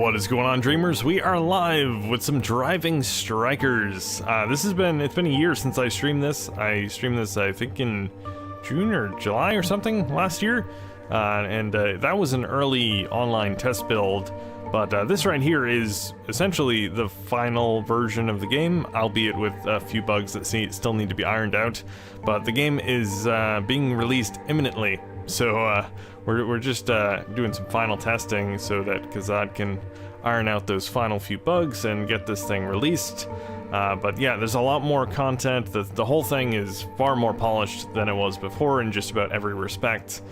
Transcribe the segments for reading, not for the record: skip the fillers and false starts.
What is going on, dreamers? We are live with some Driving Strikers. It's been a year since I streamed this. I streamed this, I think, in June or July or something last year. That was an early online test build. But this right here is essentially the final version of the game, albeit with a few bugs that still need to be ironed out. But the game is being released imminently. So we're just doing some final testing so that Kazad can iron out those final few bugs and get this thing released. But yeah, there's a lot more content. The whole thing is far more polished than it was before in just about every respect.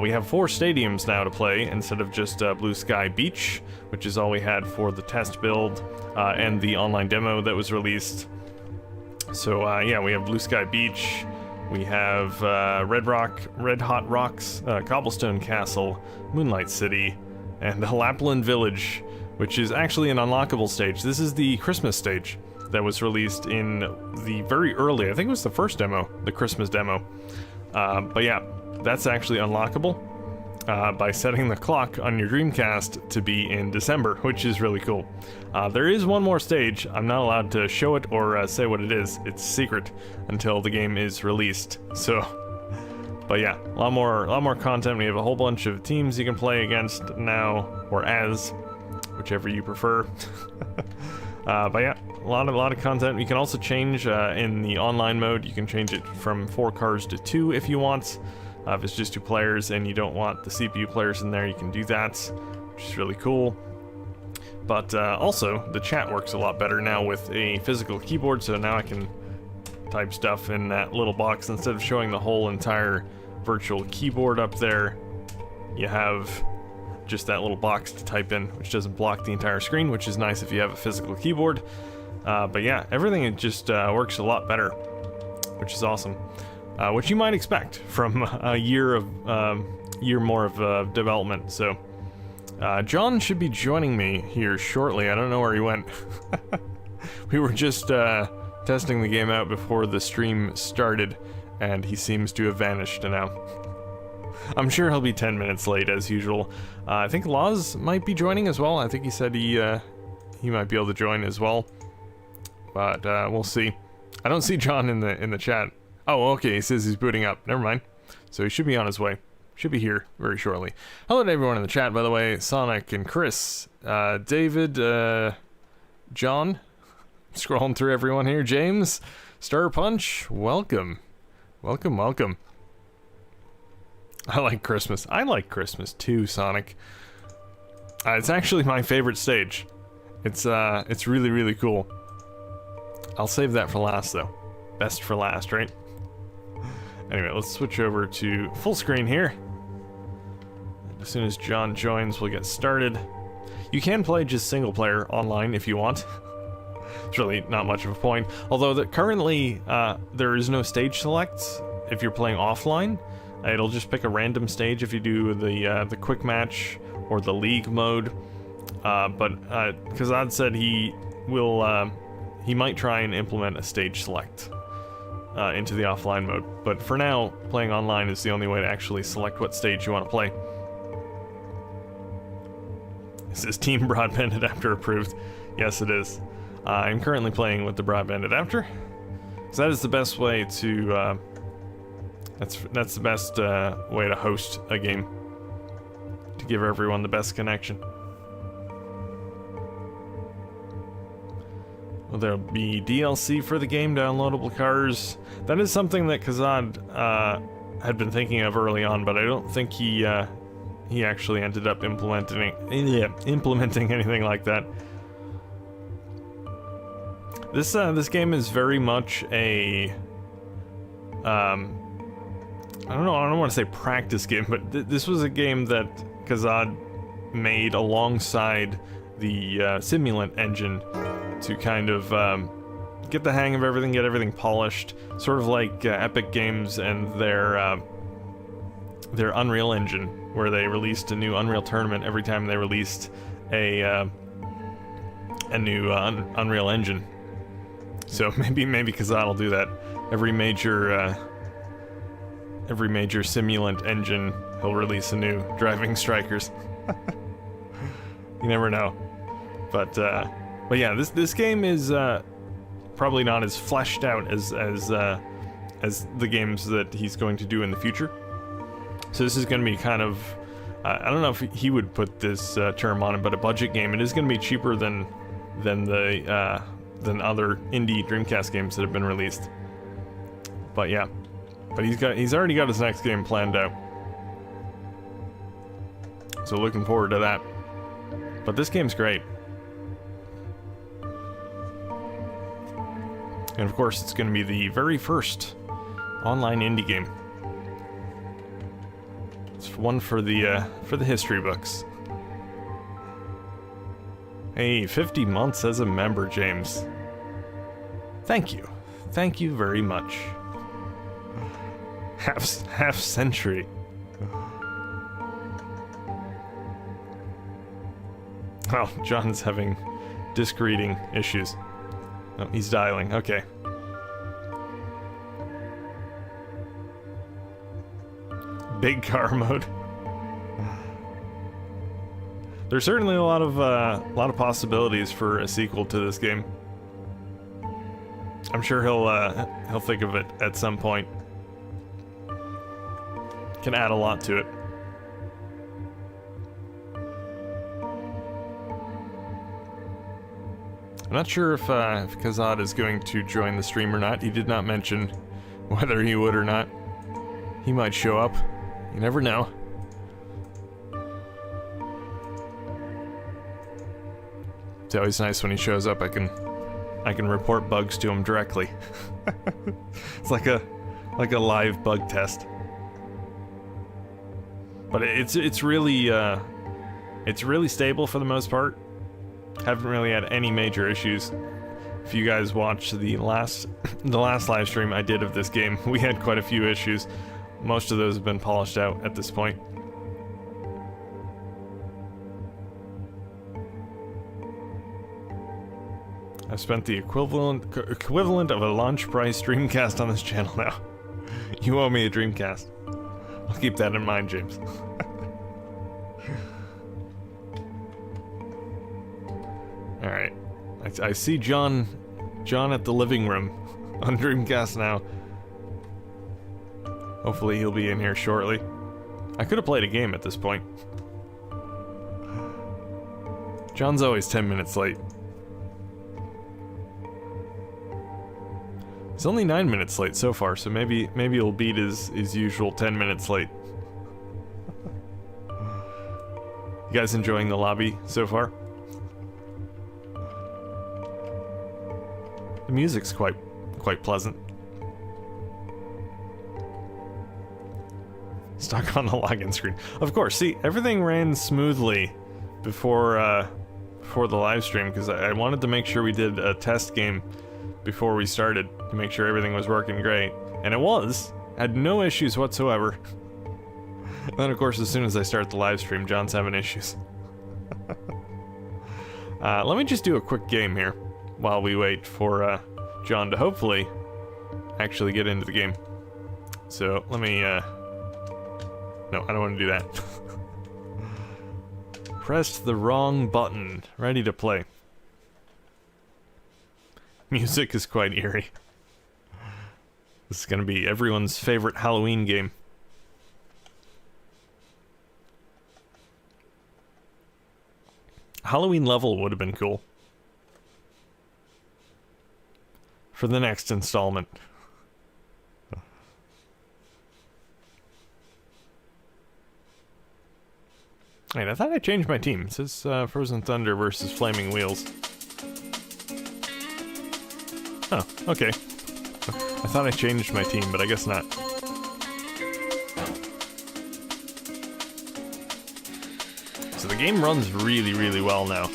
We have 4 stadiums now to play instead of just Blue Sky Beach, which is all we had for the test build and the online demo that was released. So yeah, we have Blue Sky Beach. We have Red Hot Rocks, Cobblestone Castle, Moonlight City, and Lapland Village, which is actually an unlockable stage. This is the Christmas stage that was released in the very early, I think it was the first demo, the Christmas demo. But yeah, that's actually unlockable by setting the clock on your Dreamcast to be in December, which is really cool. There is one more stage. I'm not allowed to show it or say what it is. It's secret until the game is released. So, but yeah, a lot more content. We have a whole bunch of teams you can play against now, or as, whichever you prefer. But yeah, a lot of content. You can also change in the online mode. You can change it from 4 cars to 2 if you want. If it's just 2 players and you don't want the CPU players in there, you can do that, which is really cool. But also, the chat works a lot better now with a physical keyboard, so now I can type stuff in that little box instead of showing the whole entire virtual keyboard up there. You have just that little box to type in, which doesn't block the entire screen, which is nice if you have a physical keyboard. But yeah, everything just works a lot better, which is awesome. Which you might expect from a year more of development. So, John should be joining me here shortly. I don't know where he went. We were just testing the game out before the stream started, and he seems to have vanished now. I'm sure he'll be 10 minutes late as usual. I think Laws might be joining as well. I think he said he might be able to join as well, but we'll see. I don't see John in the chat. Oh, okay, he says he's booting up. Never mind. So he should be on his way. Should be here very shortly. Hello to everyone in the chat, by the way. Sonic and Chris, David, John. Scrolling through everyone here. James, Star Punch, welcome. Welcome. I like Christmas. I like Christmas too, Sonic. It's actually my favorite stage. It's really, really cool. I'll save that for last, though. Best for last, right? Anyway, let's switch over to full screen here. As soon as John joins, we'll get started. You can play just single player online if you want. It's really not much of a point. Although currently, there is no stage select if you're playing offline. It'll just pick a random stage if you do the quick match or the league mode. But Kazad said he might try and implement a stage select into the offline mode. But for now, playing online is the only way to actually select what stage you want to play. This is Team Broadband Adapter approved. Yes, it is. I'm currently playing with the Broadband Adapter. So that is the best way to... That's the best way to host a game. To give everyone the best connection. Well, there'll be DLC for the game, downloadable cars. That is something that Kazad had been thinking of early on, but I don't think he actually ended up implementing anything like that. This game is very much a I don't want to say practice game, but this was a game that Kazad made alongside the simulant engine to kind of get the hang of everything, get everything polished, sort of like Epic Games and their Unreal Engine, where they released a new Unreal Tournament every time they released a new Unreal Engine. So maybe Kazad will do that. Every major simulant engine, he'll release a new Driving Strikers. You never know. But yeah, this game is probably not as fleshed out as the games that he's going to do in the future. So this is going to be kind of, I don't know if he would put this term on it, but a budget game. It is going to be cheaper than other indie Dreamcast games that have been released. But yeah, but he's already got his next game planned out. So looking forward to that. But this game's great. And of course, it's going to be the very first online indie game. It's one for the history books. Hey, 50 months as a member, James. Thank you. Thank you very much. Half century. Oh, John's having disk reading issues. Oh, he's dialing. Okay. Big car mode. There's certainly a lot of possibilities for a sequel to this game. I'm sure he'll think of it at some point. Can add a lot to it. I'm not sure if Kazad is going to join the stream or not. He did not mention whether he would or not. He might show up. You never know. It's always nice when he shows up. I can report bugs to him directly. It's like a live bug test. But it's really stable for the most part. Haven't really had any major issues. If you guys watched the last live stream I did of this game, we had quite a few issues. Most of those have been polished out at this point. I've spent the equivalent of a launch price Dreamcast on this channel now. You owe me a Dreamcast. I'll keep that in mind, James. Alright. I see John at the living room on Dreamcast now. Hopefully he'll be in here shortly. I could have played a game at this point. John's always 10 minutes late. He's only 9 minutes late so far, so maybe he'll beat his usual 10 minutes late. You guys enjoying the lobby so far? The music's quite pleasant. Stuck on the login screen. Of course, see, everything ran smoothly before the live stream, because I wanted to make sure we did a test game before we started to make sure everything was working great. And it was. Had no issues whatsoever. And then, of course, as soon as I start the live stream, John's having issues. Let me just do a quick game here while we wait for John to hopefully actually get into the game. So, let me... No, I don't want to do that. Pressed the wrong button. Ready to play. Music is quite eerie. This is going to be everyone's favorite Halloween game. Halloween level would have been cool. For the next installment. Wait, I thought I changed my team. It says Frozen Thunder versus Flaming Wheels. Oh, okay. I thought I changed my team, but I guess not. So the game runs really, really well now.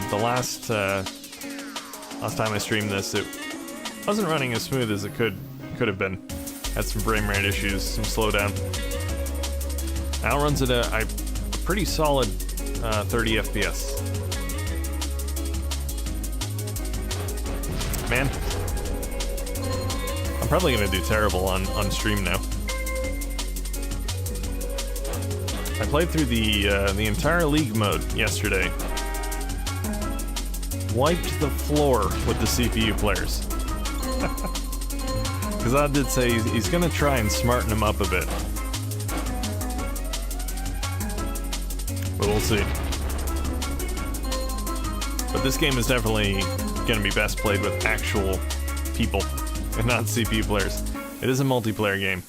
The last time I streamed this, it wasn't running as smooth as it could have been. Had some frame rate issues, some slowdown. Now it runs at a pretty solid 30 FPS. Man, I'm probably gonna do terrible on stream now. played through the entire League mode yesterday. Wiped the floor with the CPU players. Because I did say he's gonna try and smarten them up a bit. But we'll see. But this game is definitely gonna be best played with actual people and not CPU players. It is a multiplayer game,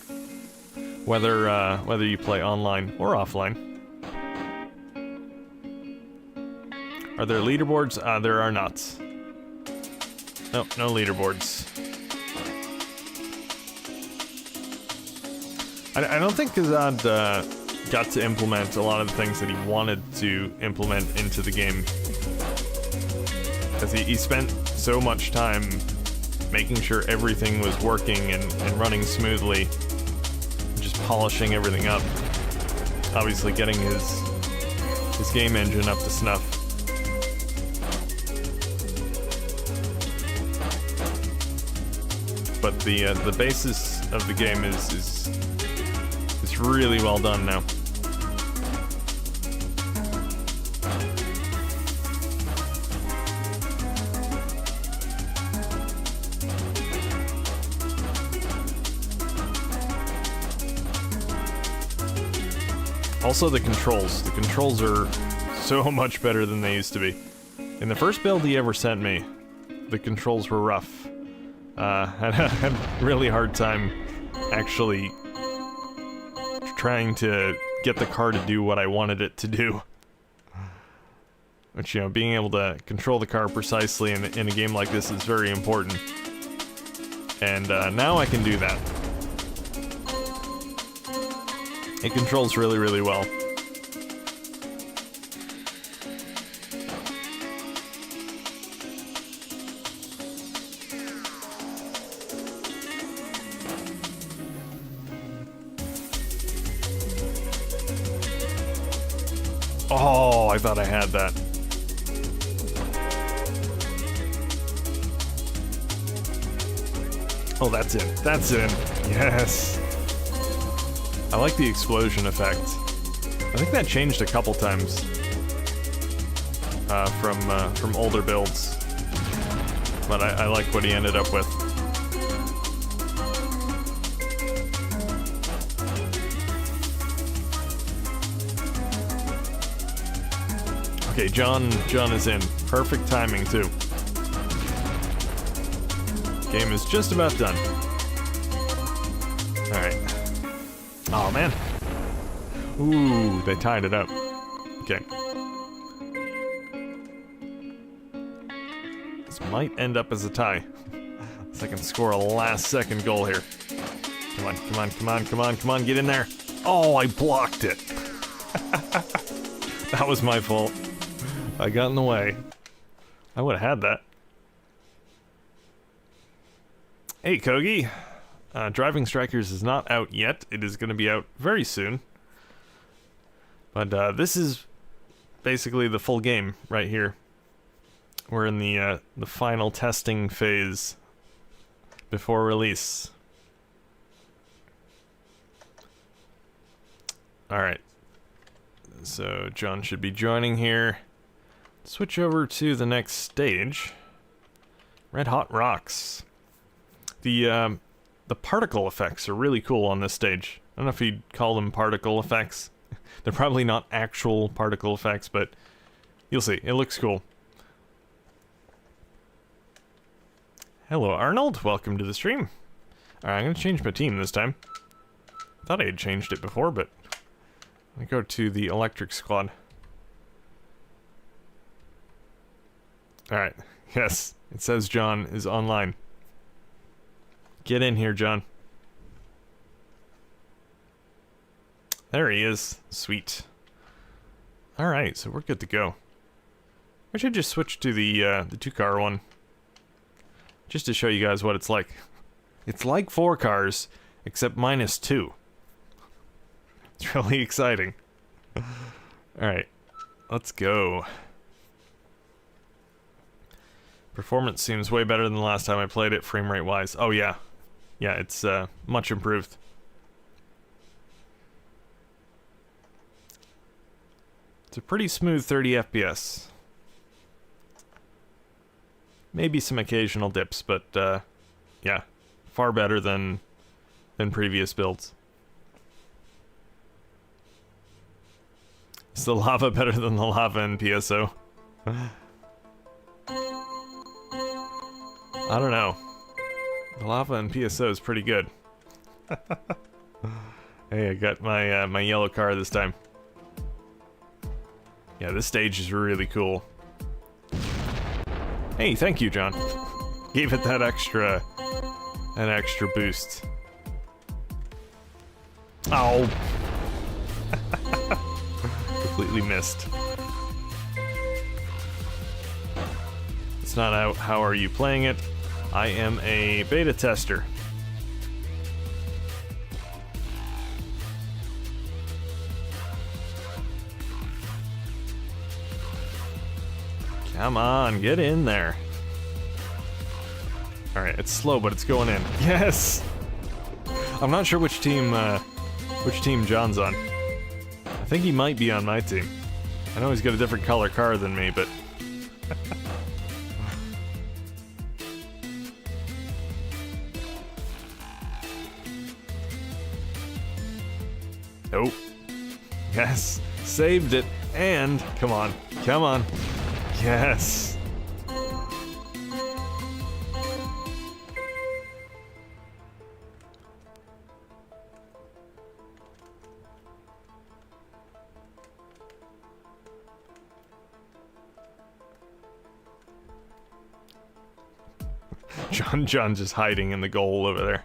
whether you play online or offline. Are there leaderboards? There are not. Nope, no leaderboards. I don't think Kazad got to implement a lot of the things that he wanted to implement into the game. Because he spent so much time making sure everything was working and running smoothly, just polishing everything up. Obviously getting his game engine up to snuff. But the basis of the game is really well done now. Also the controls. The controls are so much better than they used to be. In the first build he ever sent me, the controls were rough. I had a really hard time actually trying to get the car to do what I wanted it to do. Which, you know, being able to control the car precisely in a game like this is very important. And now I can do that. It controls really, really well. Oh, I thought I had that. Oh, that's in. That's in. Yes. I like the explosion effect. I think that changed a couple times from older builds, but I like what he ended up with. Okay, John is in. Perfect timing, too. Game is just about done. Alright. Oh, man. Ooh, they tied it up. Okay. This might end up as a tie. So I can score a last-second goal here. Come on, come on, come on, come on, come on, get in there. Oh, I blocked it. That was my fault. I got in the way. I would have had that. Hey, Kogi. Driving Strikers is not out yet. It is going to be out very soon. But this is basically the full game right here. We're in the final testing phase before release. Alright. So John should be joining here. Switch over to the next stage. Red Hot Rocks. The particle effects are really cool on this stage. I don't know if you'd call them particle effects. They're probably not actual particle effects, but you'll see. It looks cool. Hello, Arnold. Welcome to the stream. Alright, I'm going to change my team this time. I thought I had changed it before, but I go to the electric squad. Alright, yes, it says John is online. Get in here, John. There he is. Sweet. Alright, so we're good to go. I should just switch to the two-car one. Just to show you guys what it's like. It's like 4 cars, except -2. It's really exciting. Alright, let's go. Performance seems way better than the last time I played it, frame rate wise. Oh yeah. Yeah, it's much improved. It's a pretty smooth 30 FPS. Maybe some occasional dips, but yeah, far better than previous builds. Is the lava better than the lava in PSO? I don't know. The lava in PSO is pretty good. Hey, I got my my yellow car this time. Yeah, this stage is really cool. Hey, thank you, John. Gave it that extra boost. Oh. Completely missed. It's not how are you playing it. I am a beta tester. Come on, get in there. Alright, it's slow, but it's going in. Yes! I'm not sure which team John's on. I think he might be on my team. I know he's got a different color car than me, but... Oh. Yes. Saved it. And, come on. Come on. Yes. John just hiding in the goal over there.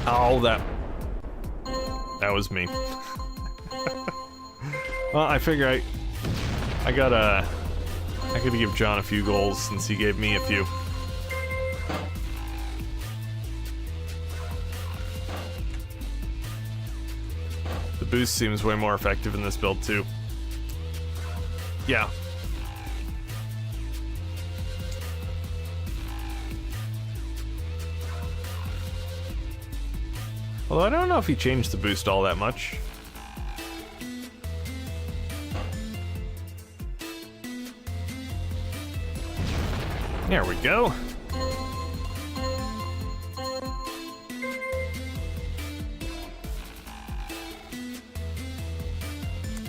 Oh, that was me. Well, I figure I gotta give John a few goals since he gave me a few. The boost seems way more effective in this build too. Yeah. Although I don't know if he changed the boost all that much. There we go.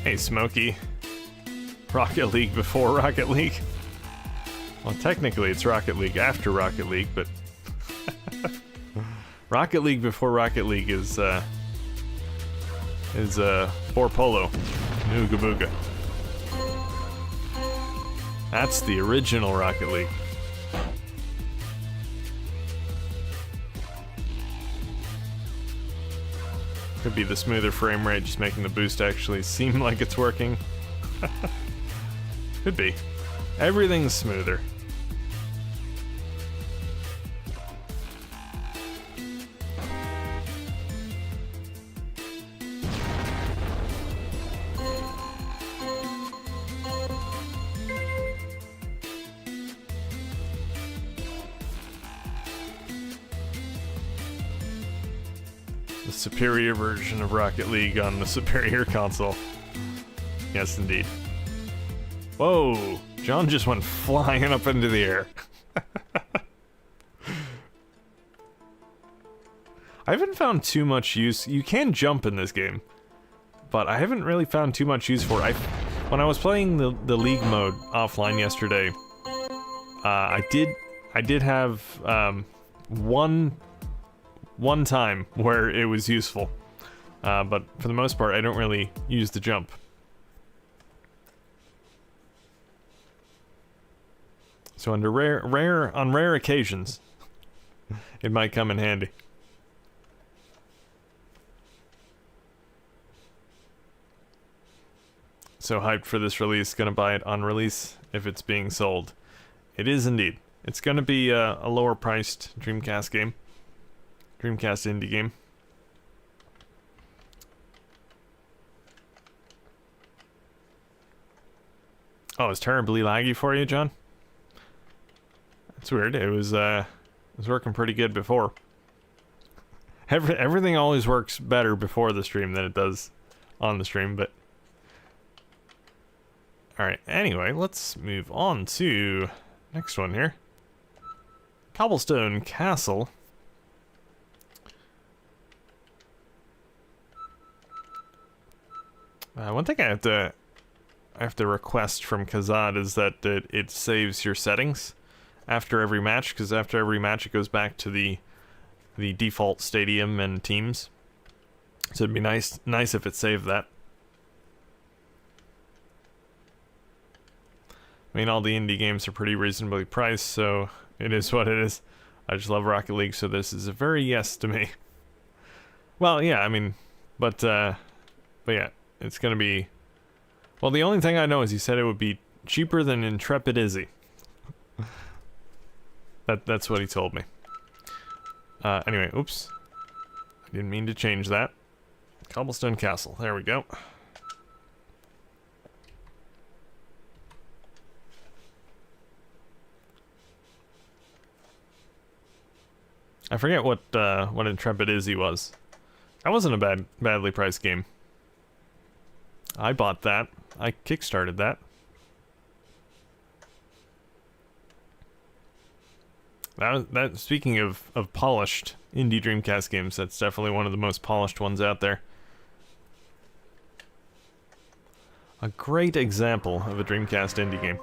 Hey, Smokey. Rocket League before Rocket League. Well, technically it's Rocket League after Rocket League, but Rocket League before Rocket League is for Polo. Nooga Booga. That's the original Rocket League. Could be the smoother frame rate, just making the boost actually seem like it's working. Could be. Everything's smoother. The superior version of Rocket League on the superior console. Yes, indeed. Whoa! John just went flying up into the air. I haven't found too much use. You can jump in this game, but I haven't really found too much use for it. When I was playing the league mode offline yesterday, I did have one time where it was useful, but for the most part, I don't really use the jump. So under on rare occasions, it might come in handy. So hyped for this release, gonna buy it on release if it's being sold. It is indeed. It's gonna be a lower priced Dreamcast game. Dreamcast indie game. Oh, it's terribly laggy for you, John? That's weird. It was working pretty good before. Everything always works better before the stream than it does on the stream, but... Alright, anyway, let's move on to next one here. Cobblestone Castle. One thing I have to request from Kazad is that it saves your settings after every match, because after every match it goes back to the default stadium and teams. So it'd be nice if it saved that. I mean, all the indie games are pretty reasonably priced, so it is what it is. I just love Rocket League, so this is a very yes to me. Well, yeah, I mean, but yeah, it's gonna be... Well, the only thing I know is he said it would be cheaper than Intrepid Izzy. That's what he told me. Anyway, oops. I didn't mean to change that. Cobblestone Castle, there we go. I forget what Intrepid Izzy was. That wasn't a badly priced game. I bought that. I kickstarted that. That speaking of polished indie Dreamcast games, that's definitely one of the most polished ones out there. A great example of a Dreamcast indie game.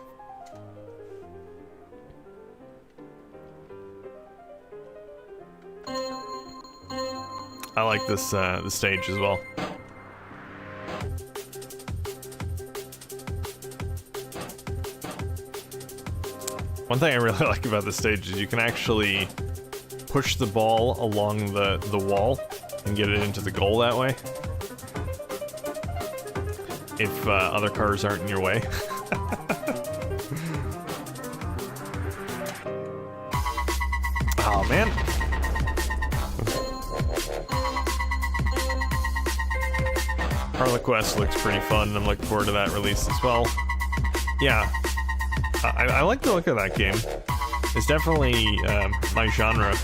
I like this the stage as well. One thing I really like about this stage is you can actually push the ball along the wall and get it into the goal that way. If other cars aren't in your way. Oh man. Harlequest looks pretty fun, and I'm looking forward to that release as well. Yeah, I like the look of that game. It's definitely my genre.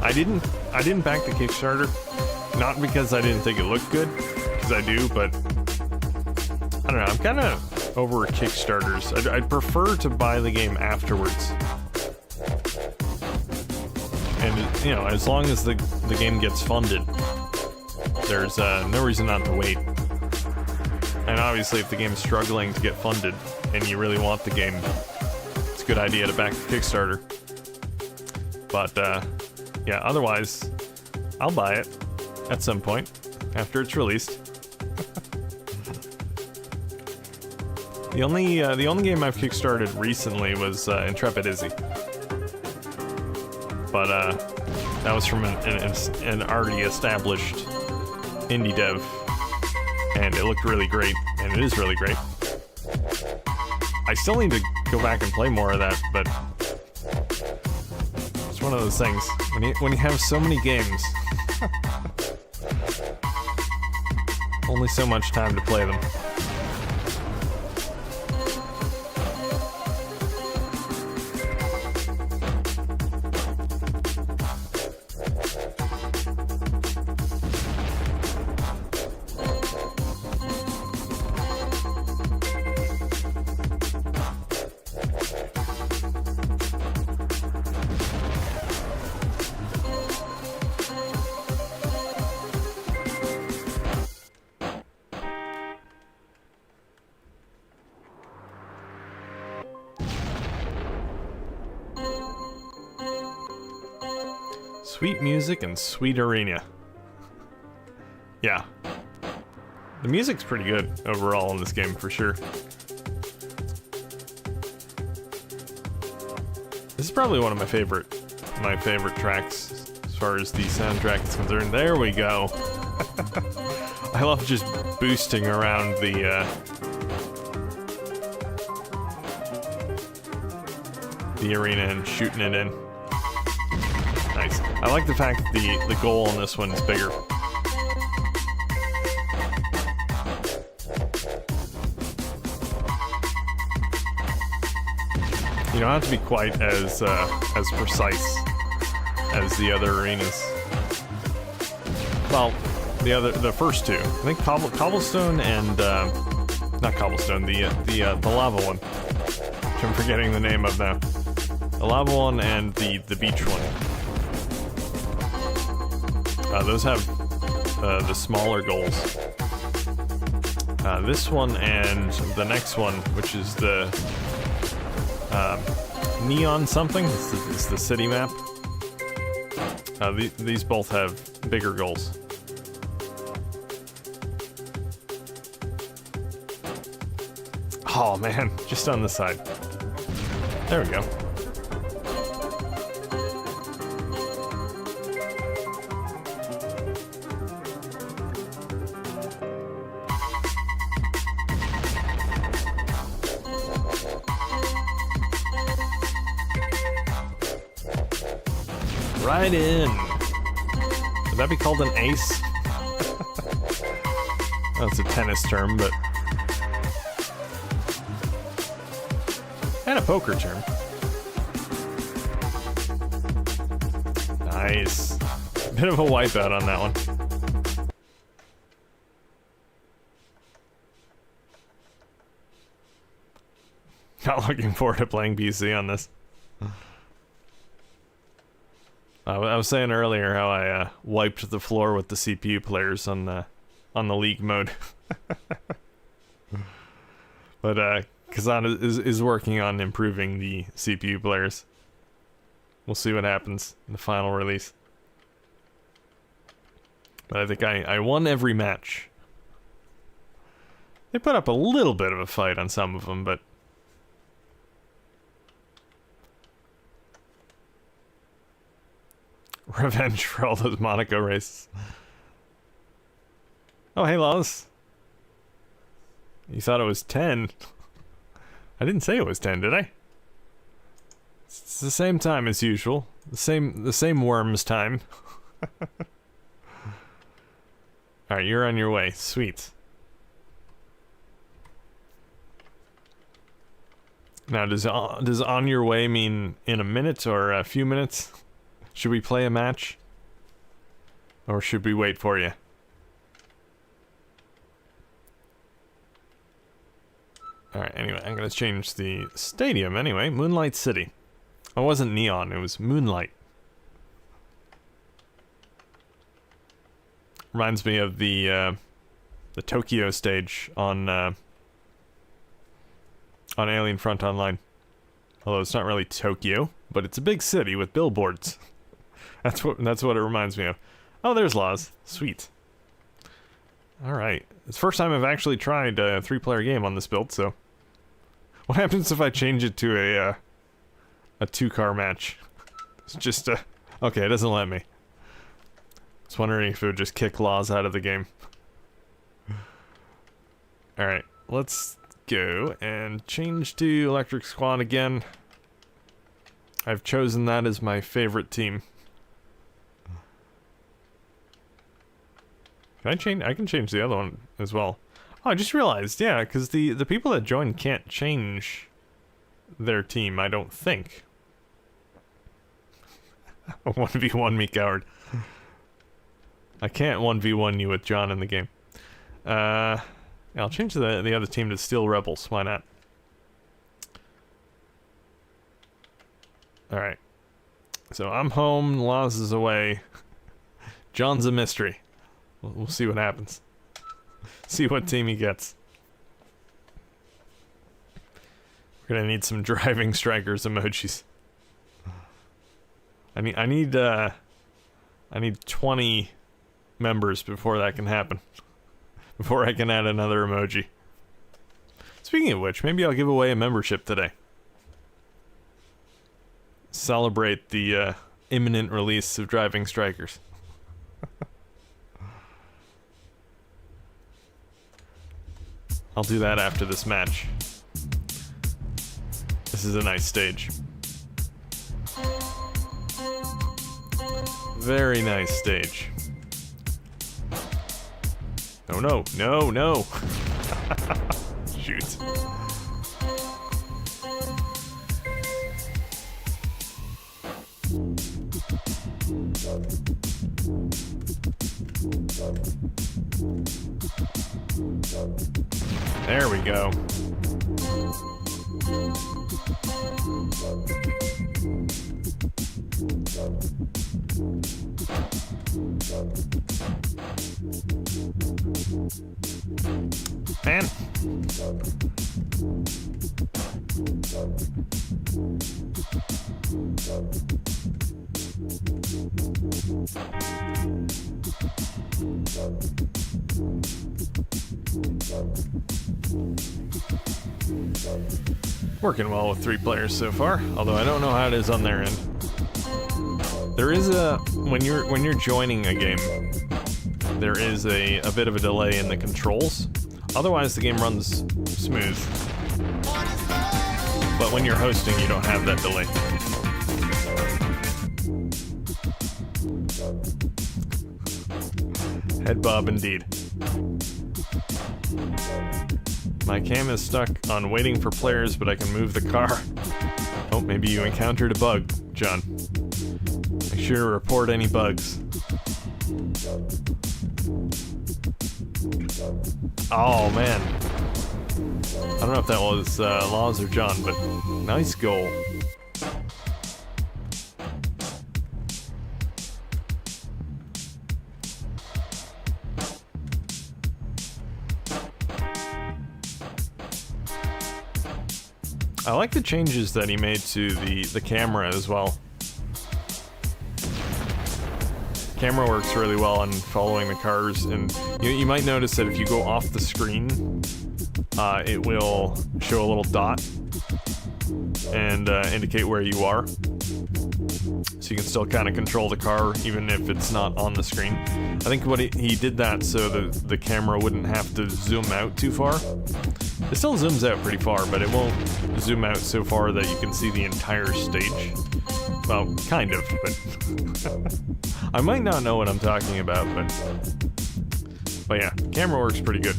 I didn't back the Kickstarter, not because I didn't think it looked good, because I do, but I don't know. I'm kind of over Kickstarters. I'd prefer to buy the game afterwards, and you know, as long as the game gets funded. There's no reason not to wait. And obviously if the game's struggling to get funded and you really want the game, it's a good idea to back the Kickstarter. But yeah, otherwise I'll buy it at some point after it's released. The only game I've kickstarted recently was Intrepid Izzy. But that was from an already established indie dev, and it looked really great, and it is really great. I still need to go back and play more of that, but it's one of those things when you have so many games, only so much time to play them. Sweet music and sweet arena. Yeah. The music's pretty good overall in this game, for sure. This is probably one of my favorite tracks as far as the soundtrack is concerned. There we go. I love just boosting around the arena and shooting it in. Nice. I like the fact that the goal on this one is bigger. You don't have to be quite as precise as the other arenas. Well, the first two. I think Cobblestone and not Cobblestone. The lava one. Which I'm forgetting the name of now. The lava one and the beach one. Those have the smaller goals. This one and the next one, which is the neon something. It's the city map. These both have bigger goals. Oh man, just on the side. There we go. Right in. Would that be called an ace? That's a tennis term, but... and a poker term. Nice. Bit of a wipeout on that one. Not looking forward to playing PC on this. I was saying earlier how I wiped the floor with the CPU players on the league mode. But Kazan is working on improving the CPU players. We'll see what happens in the final release. But I think I won every match. They put up a little bit of a fight on some of them, but... revenge for all those Monaco races. Oh, hey, Lawless. You thought it was 10. I didn't say it was 10, did I? It's the same time as usual. The same worms time. Alright, you're on your way. Sweet. Now, does on your way mean in a minute or a few minutes? Should we play a match? Or should we wait for you? Alright, anyway, I'm gonna change the stadium anyway. Moonlight City. It wasn't neon, it was moonlight. Reminds me of the Tokyo stage on Alien Front Online. Although it's not really Tokyo, but it's a big city with billboards. That's what it reminds me of. Oh, there's Laws. Sweet. Alright. It's the first time I've actually tried a 3-player game on this build, so... what happens if I change it to a 2-car match? It's just a... okay, it doesn't let me. I was wondering if it would just kick Laws out of the game. Alright, let's go and change to Electric Squad again. I've chosen that as my favorite team. Can I change? I can change the other one as well. Oh, I just realized, yeah, because the people that join can't change their team, I don't think. 1v1 me, coward. I can't 1v1 you with John in the game. Yeah, I'll change the other team to Steel Rebels, why not? Alright. So I'm home, Laws is away. John's a mystery. We'll see what happens. See what team he gets. We're gonna need some driving strikers emojis. I need 20 members before that can happen. Before I can add another emoji. Speaking of which, maybe I'll give away a membership today. Celebrate the imminent release of Driving Strikers. I'll do that after this match. This is a nice stage. Very nice stage. No, no, no, no! Shoot. There we go. Man. Working well with 3 players so far, although I don't know how it is on their end. There is when you're joining a game, there is a bit of a delay in the controls. Otherwise, the game runs smooth. But when you're hosting, you don't have that delay. Head bob indeed. My cam is stuck on waiting for players, but I can move the car. Oh, maybe you encountered a bug, John. Make sure to report any bugs. Oh, man. I don't know if that was Laws or John, but nice goal. I like the changes that he made to the camera as well. Camera works really well on following the cars, and you might notice that if you go off the screen, it will show a little dot and indicate where you are. So you can still kind of control the car even if it's not on the screen. I think what he did that so the camera wouldn't have to zoom out too far. It still zooms out pretty far, but it won't zoom out so far that you can see the entire stage. Well, kind of, but I might not know what I'm talking about, but yeah, camera works pretty good.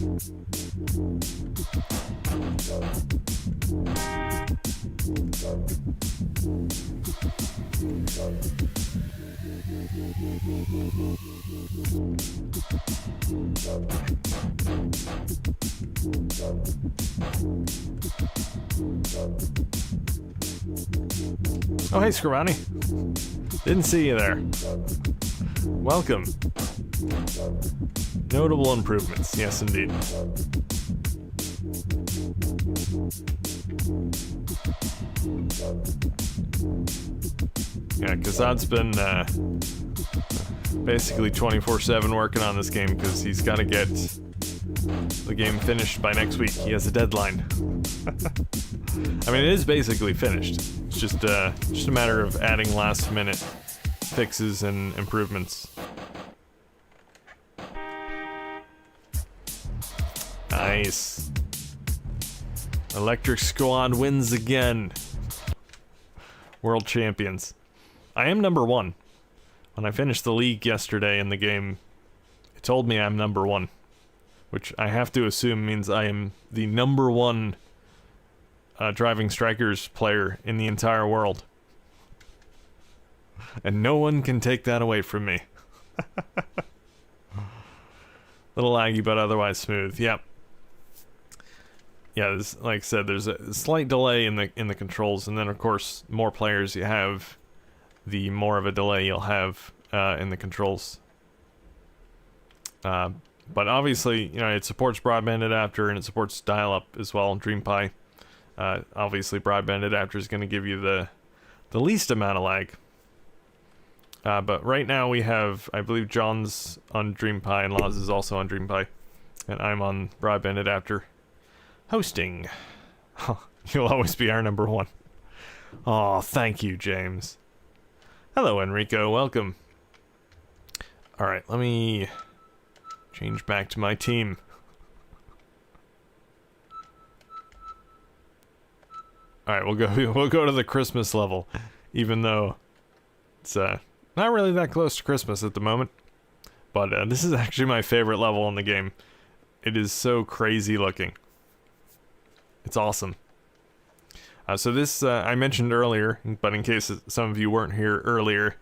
Oh, hey, Scrivani. Didn't see you there. Welcome. Notable improvements, yes indeed. Yeah, Kazad's been basically 24/7 working on this game because he's got to get the game finished by next week. He has a deadline. I mean, it is basically finished. It's just a matter of adding last-minute fixes and improvements. Nice. Electric Squad wins again. World champions. I am number 1. When I finished the league yesterday in the game, it told me I'm number 1, which I have to assume means I am the number 1 Driving Strikers player in the entire world. And no one can take that away from me. Little laggy, but otherwise smooth. Yep. Yeah, like I said, there's a slight delay in the controls, and then of course, more players you have, the more of a delay you'll have in the controls. But obviously, you know, it supports broadband adapter and it supports dial-up as well, DreamPie. Obviously, broadband adapter is going to give you the least amount of lag. But right now we have, I believe John's on DreamPie and Laws is also on DreamPie, and I'm on broadband adapter. Hosting. You'll always be our number 1. Oh, thank you, James. Hello, Enrico. Welcome. Alright, let me change back to my team. Alright, we'll go to the Christmas level, even though it's not really that close to Christmas at the moment. But this is actually my favorite level in the game. It is so crazy looking. It's awesome. So this, I mentioned earlier, but in case some of you weren't here earlier,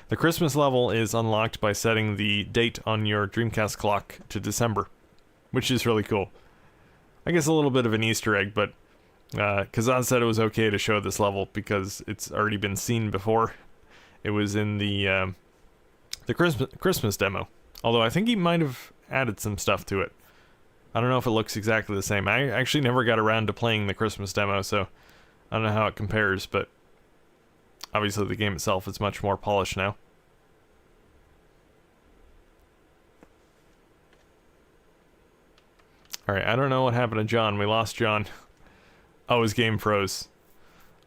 The Christmas level is unlocked by setting the date on your Dreamcast clock to December, which is really cool. I guess a little bit of an Easter egg, but Kazan said it was okay to show this level because it's already been seen before. It was in the Christmas demo, although I think he might have added some stuff to it. I don't know if it looks exactly the same. I actually never got around to playing the Christmas demo, so I don't know how it compares, but obviously the game itself is much more polished now. Alright, I don't know what happened to John. We lost John. Oh, his game froze.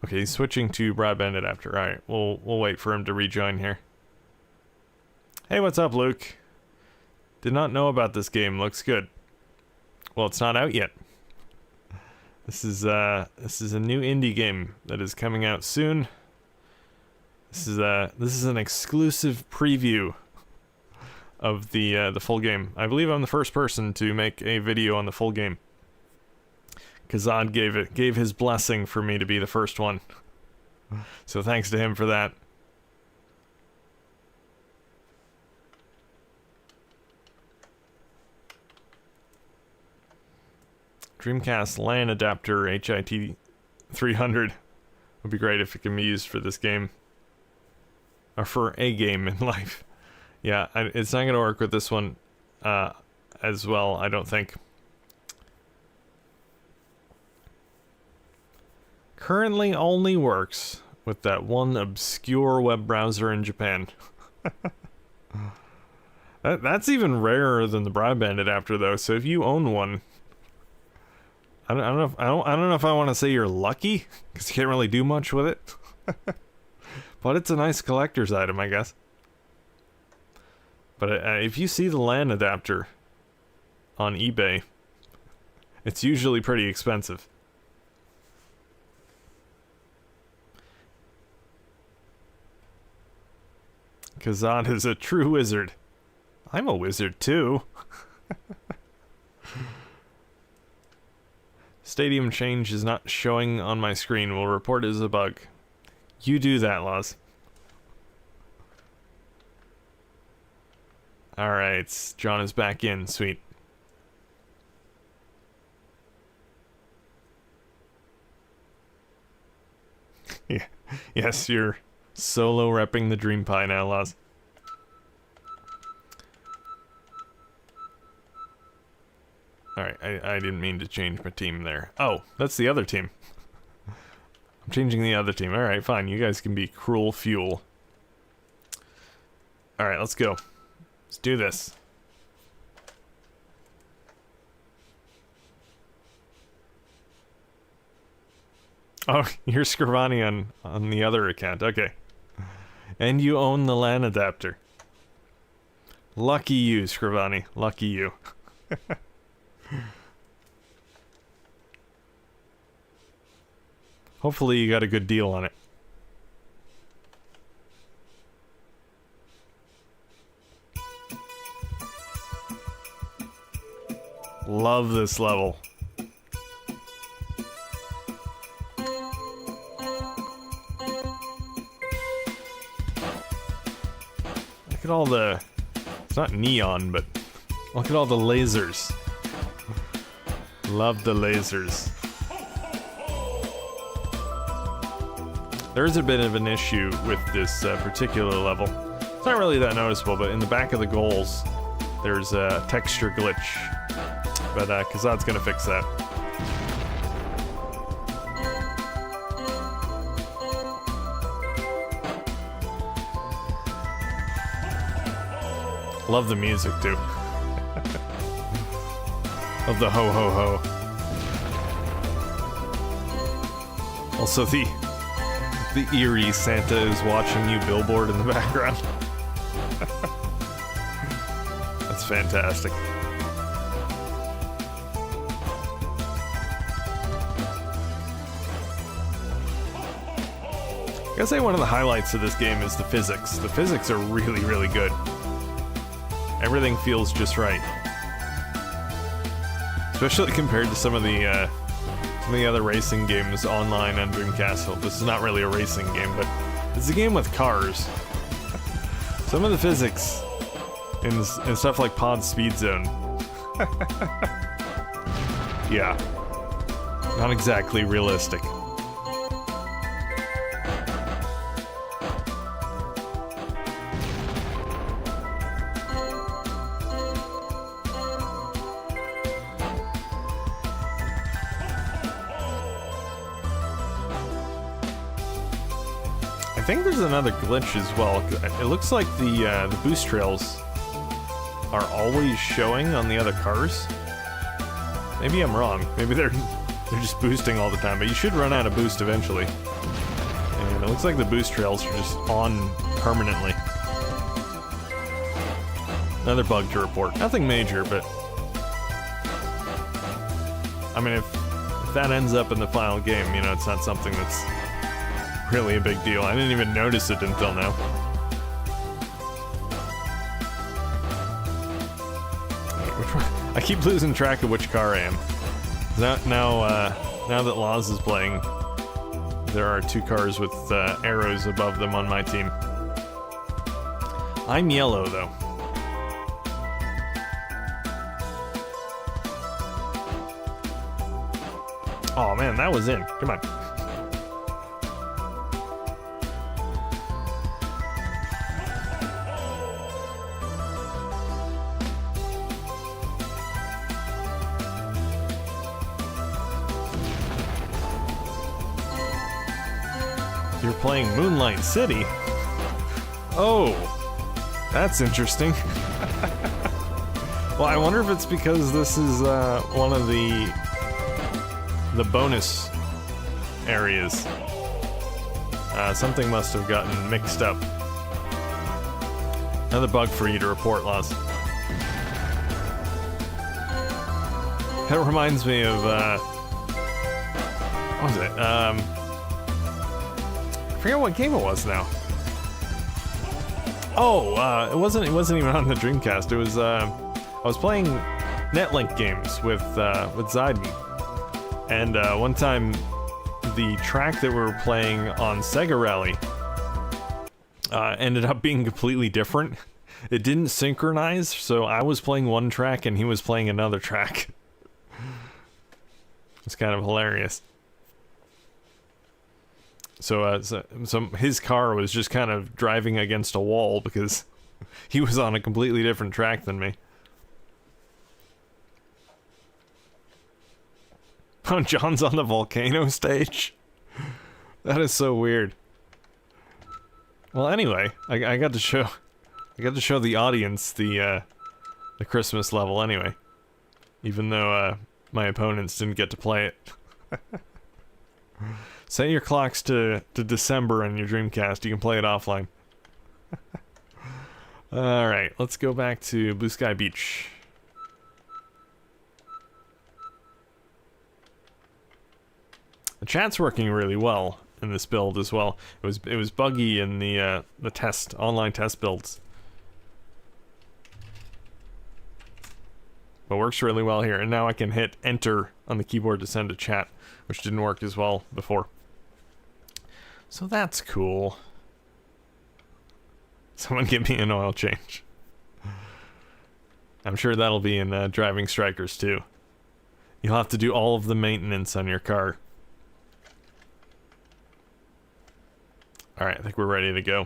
Okay, he's switching to broadband adapter. Alright, we'll wait for him to rejoin here. Hey, what's up, Luke? Did not know about this game. Looks good. Well, it's not out yet. This is a new indie game that is coming out soon. This is an exclusive preview of the full game. I believe I'm the first person to make a video on the full game. Kazan gave his blessing for me to be the first one. So thanks to him for that. Dreamcast LAN adapter HIT 300 would be great if it can be used for this game. Or for a game in life. Yeah, it's not going to work with this one as well, I don't think. Currently only works with that one obscure web browser in Japan. That's even rarer than the broadband adapter, though. So if you own one, I don't know if I want to say you're lucky, because you can't really do much with it. But it's a nice collector's item, I guess. But if you see the LAN adapter on eBay, it's usually pretty expensive. Kazan is a true wizard. I'm a wizard too. Stadium change is not showing on my screen. Will report as a bug. You do that, Laws. Alright, John is back in. Sweet. Yeah. Yes, you're solo repping the Dream Pie now, Laws. Alright, I didn't mean to change my team there. Oh, that's the other team. I'm changing the other team. Alright, fine. You guys can be Cruel Fuel. Alright, let's go. Let's do this. Oh, you're Scrivani on the other account. Okay. And you own the LAN adapter. Lucky you, Scrivani. Lucky you. Hopefully you got a good deal on it. Love this level. Look at all the... It's not neon, but look at all the lasers. Love the lasers. There is a bit of an issue with this particular level. It's not really that noticeable, but in the back of the goals, there's a texture glitch. But Kazad's gonna fix that. Love the music too. Of the ho ho ho. Also the eerie Santa is watching you billboard in the background. That's fantastic. I gotta say one of the highlights of this game is the physics. The physics are really, really good. Everything feels just right. Especially compared to some of the other racing games online on Dreamcast. This is not really a racing game, but it's a game with cars. Some of the physics in stuff like Pod Speed Zone. Yeah. Not exactly realistic. I think there's another glitch as well. It looks like the boost trails are always showing on the other cars. Maybe I'm wrong. Maybe they're just boosting all the time, but you should run out of boost eventually. And it looks like the boost trails are just on permanently. Another bug to report. Nothing major, but I mean, if that ends up in the final game, you know, it's not something that's really a big deal. I didn't even notice it until now. I keep losing track of which car I am. Now that Laws is playing, there are 2 cars with arrows above them on my team. I'm yellow, though. Oh man, that was in. Come on. You're playing Moonlight City? Oh, that's interesting. Well, I wonder if it's because this is one of the bonus areas. Something must have gotten mixed up. Another bug for you to report, Laws. That reminds me of what was it? I forget what game it was now. Oh, it wasn't even on the Dreamcast. It was I was playing Netlink games with Zayden, and one time the track that we were playing on Sega Rally ended up being completely different. It didn't synchronize, so I was playing one track and he was playing another track. It's kind of hilarious. So his car was just kind of driving against a wall because he was on a completely different track than me. Oh, John's on the volcano stage? That is so weird. Well, anyway, I got to show the audience the Christmas level anyway, even though my opponents didn't get to play it. Set your clocks to December on your Dreamcast. You can play it offline. Alright, let's go back to Blue Sky Beach. The chat's working really well in this build as well. It was buggy in the online test builds. But works really well here. And now I can hit enter on the keyboard to send a chat, which didn't work as well before. So that's cool. Someone give me an oil change. I'm sure that'll be in Driving Strikers too. You'll have to do all of the maintenance on your car. Alright, I think we're ready to go.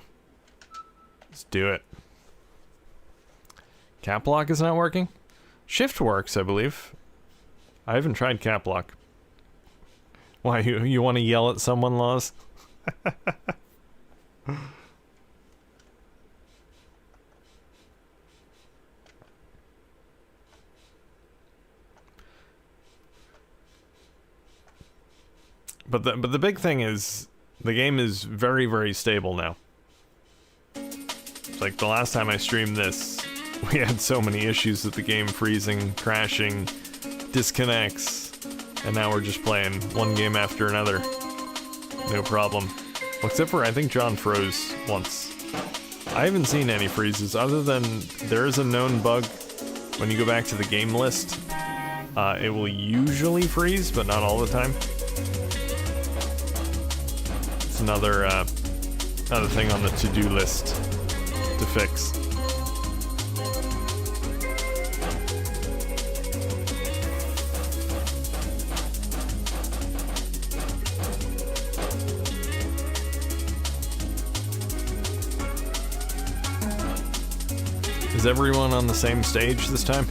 Let's do it. Cap lock is not working? Shift works, I believe. I haven't tried cap lock. Why, you want to yell at someone, Laws? But the big thing is the game is very, very stable now. It's like the last time I streamed this, we had so many issues with the game freezing, crashing, disconnects, and now we're just playing one game after another. No problem. Well, except for I think John froze once. I haven't seen any freezes other than there is a known bug when you go back to the game list. It will usually freeze, but not all the time. It's another thing on the to-do list to to fix. Is everyone on the same stage this time?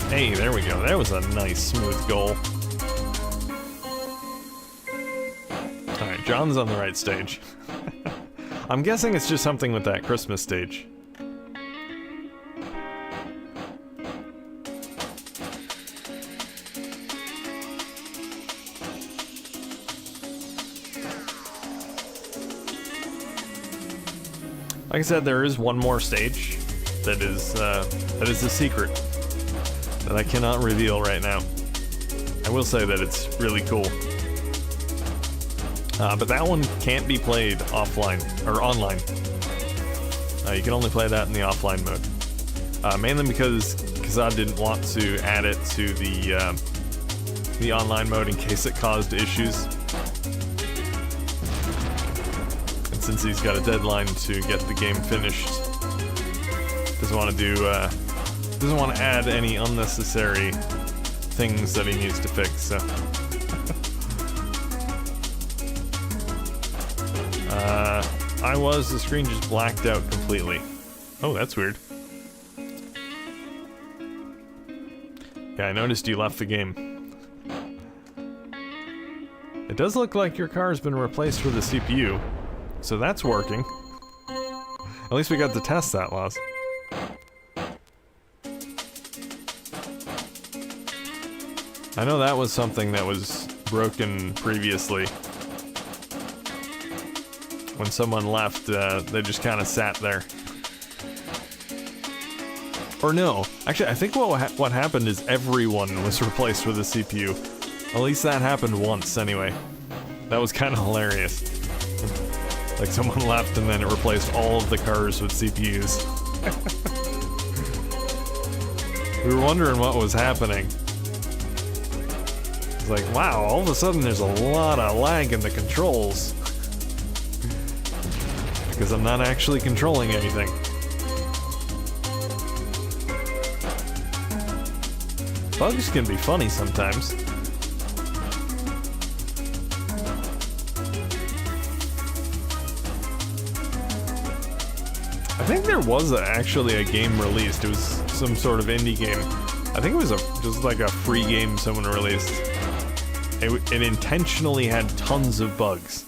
Hey, there we go. That was a nice, smooth goal. Alright, John's on the right stage. I'm guessing it's just something with that Christmas stage. Like I said, there is one more stage that is a secret that I cannot reveal right now. I will say that it's really cool. But that one can't be played offline, or online. You can only play that in the offline mode. Mainly because Kazad didn't want to add it to the online mode in case it caused issues. And since he's got a deadline to get the game finished, doesn't want to add any unnecessary things that he needs to fix, so. The screen just blacked out completely. Oh, that's weird. Yeah, I noticed you left the game. It does look like your car's been replaced with a CPU, so that's working. At least we got to test that, Loz. I know that was something that was broken previously. When someone left, they just kind of sat there. Or no, actually, I think what happened is everyone was replaced with a CPU. At least that happened once, anyway. That was kind of hilarious. Like, someone left and then it replaced all of the cars with CPUs. We were wondering what was happening. It's like, wow, all of a sudden there's a lot of lag in the controls. Because I'm not actually controlling anything. Bugs can be funny sometimes. I think there was actually a game released. It was some sort of indie game. I think it was just like a free game someone released. It intentionally had tons of bugs.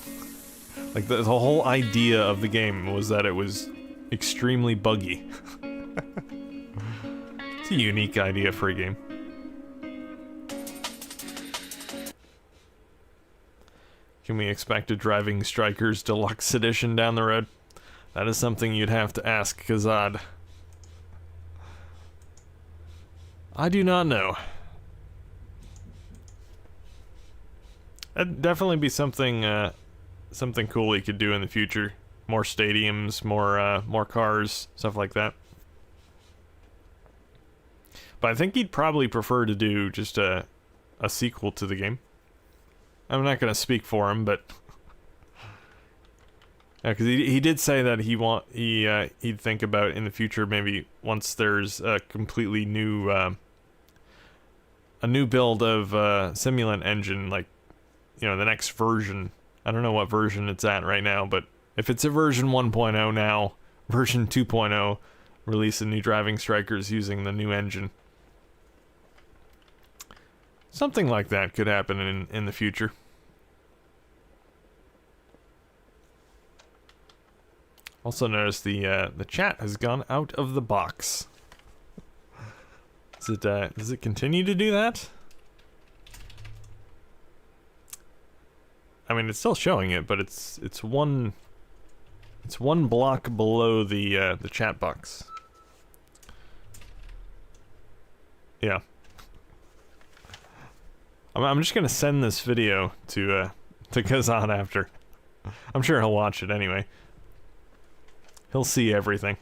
Like, the whole idea of the game was that it was extremely buggy. It's a unique idea for a game. Can we expect a Driving Strikers Deluxe Edition down the road? That is something you'd have to ask Kazad. I do not know. That'd definitely be something, something cool he could do in the future. More stadiums, more cars, stuff like that. But I think he'd probably prefer to do just a sequel to the game. I'm not gonna speak for him, but because he did say that he'd think about in the future, maybe once there's a completely new a new build of Simulant engine, like, you know, the next version. I don't know what version it's at right now, but if it's a version 1.0 now, version 2.0, release a new Driving Strikers using the new engine. Something like that could happen in the future. Also notice the chat has gone out of the box. Does it continue to do that? I mean, it's still showing it, but it's one block below the chat box. Yeah. I'm just gonna send this video to Kazan after. I'm sure he'll watch it anyway. He'll see everything.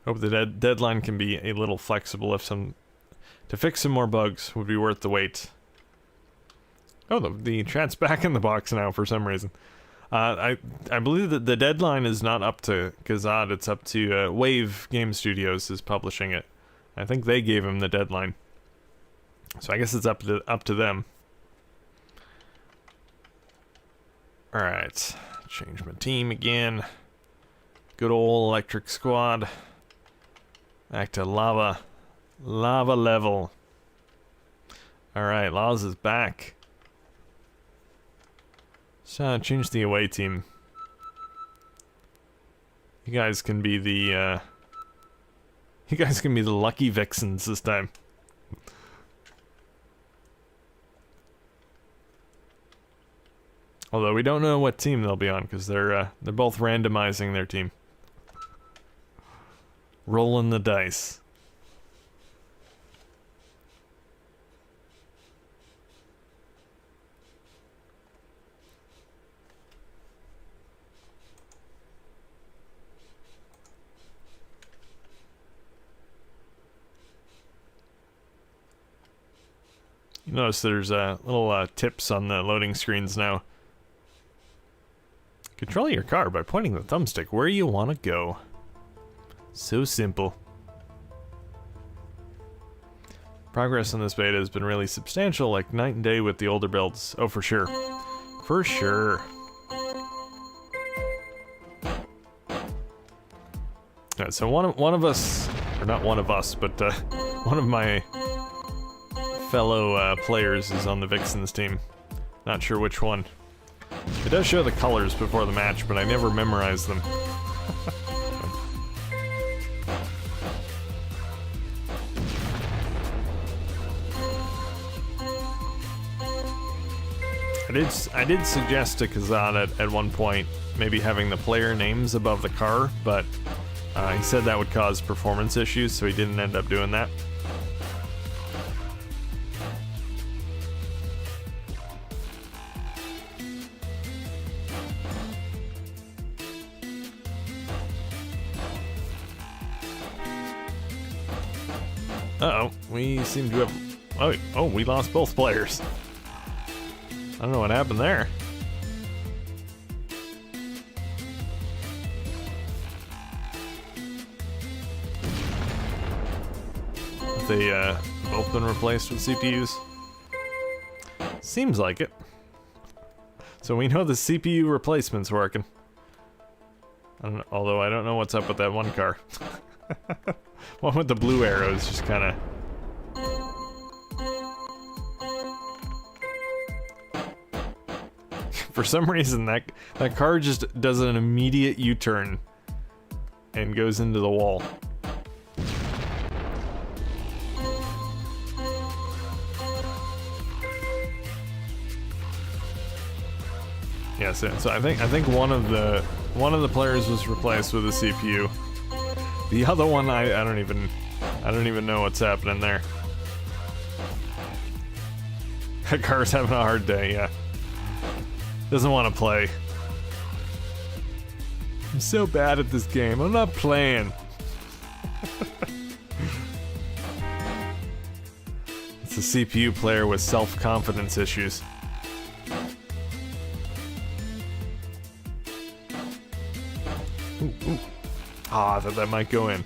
Hope the deadline can be a little flexible. If to fix some more bugs would be worth the wait. Oh, the chat's back in the box now for some reason. I believe that the deadline is not up to Kazad, it's up to Wave Game Studios is publishing it. I think they gave him the deadline. So I guess it's up to them. Alright, change my team again. Good old electric squad. Back to lava. Lava level. Alright, Laws is back. So change the away team. You guys can be the lucky Vixens this time. Although we don't know what team they'll be on because they're both randomizing their team. Rolling the dice. You notice there's little tips on the loading screens now. Control your car by pointing the thumbstick where you want to go. So simple. Progress on this beta has been really substantial, like night and day with the older builds. Oh, for sure. For sure. Yeah, so one of us, or not one of us, but one of my fellow players is on the Vixens team. Not sure which one. It does show the colors before the match, but I never memorized them. I did suggest to Kazan at one point maybe having the player names above the car, but he said that would cause performance issues, so he didn't end up doing that. Uh-oh, we seem to have... Oh, we lost both players. I don't know what happened there. Have they both been replaced with CPUs? Seems like it. So we know the CPU replacement's working. Although I don't know what's up with that one car. One with the blue arrows just kind of... For some reason, that car just does an immediate U-turn and goes into the wall. Yeah, so I think one of the players was replaced with a CPU. The other one, I don't even know what's happening there. That car's having a hard day, yeah. Doesn't want to play. I'm so bad at this game. I'm not playing. It's a CPU player with self-confidence issues. Ooh, ooh. Ah, I thought that might go in.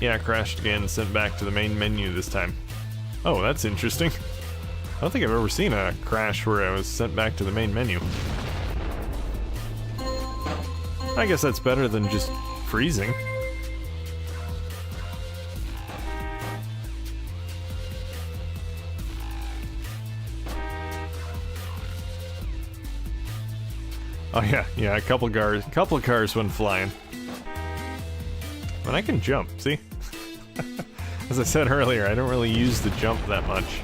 Yeah, crashed again, sent back to the main menu this time. Oh, that's interesting. I don't think I've ever seen a crash where I was sent back to the main menu. I guess that's better than just freezing. Oh yeah, a couple of cars went flying. But I can jump, see? As I said earlier, I don't really use the jump that much.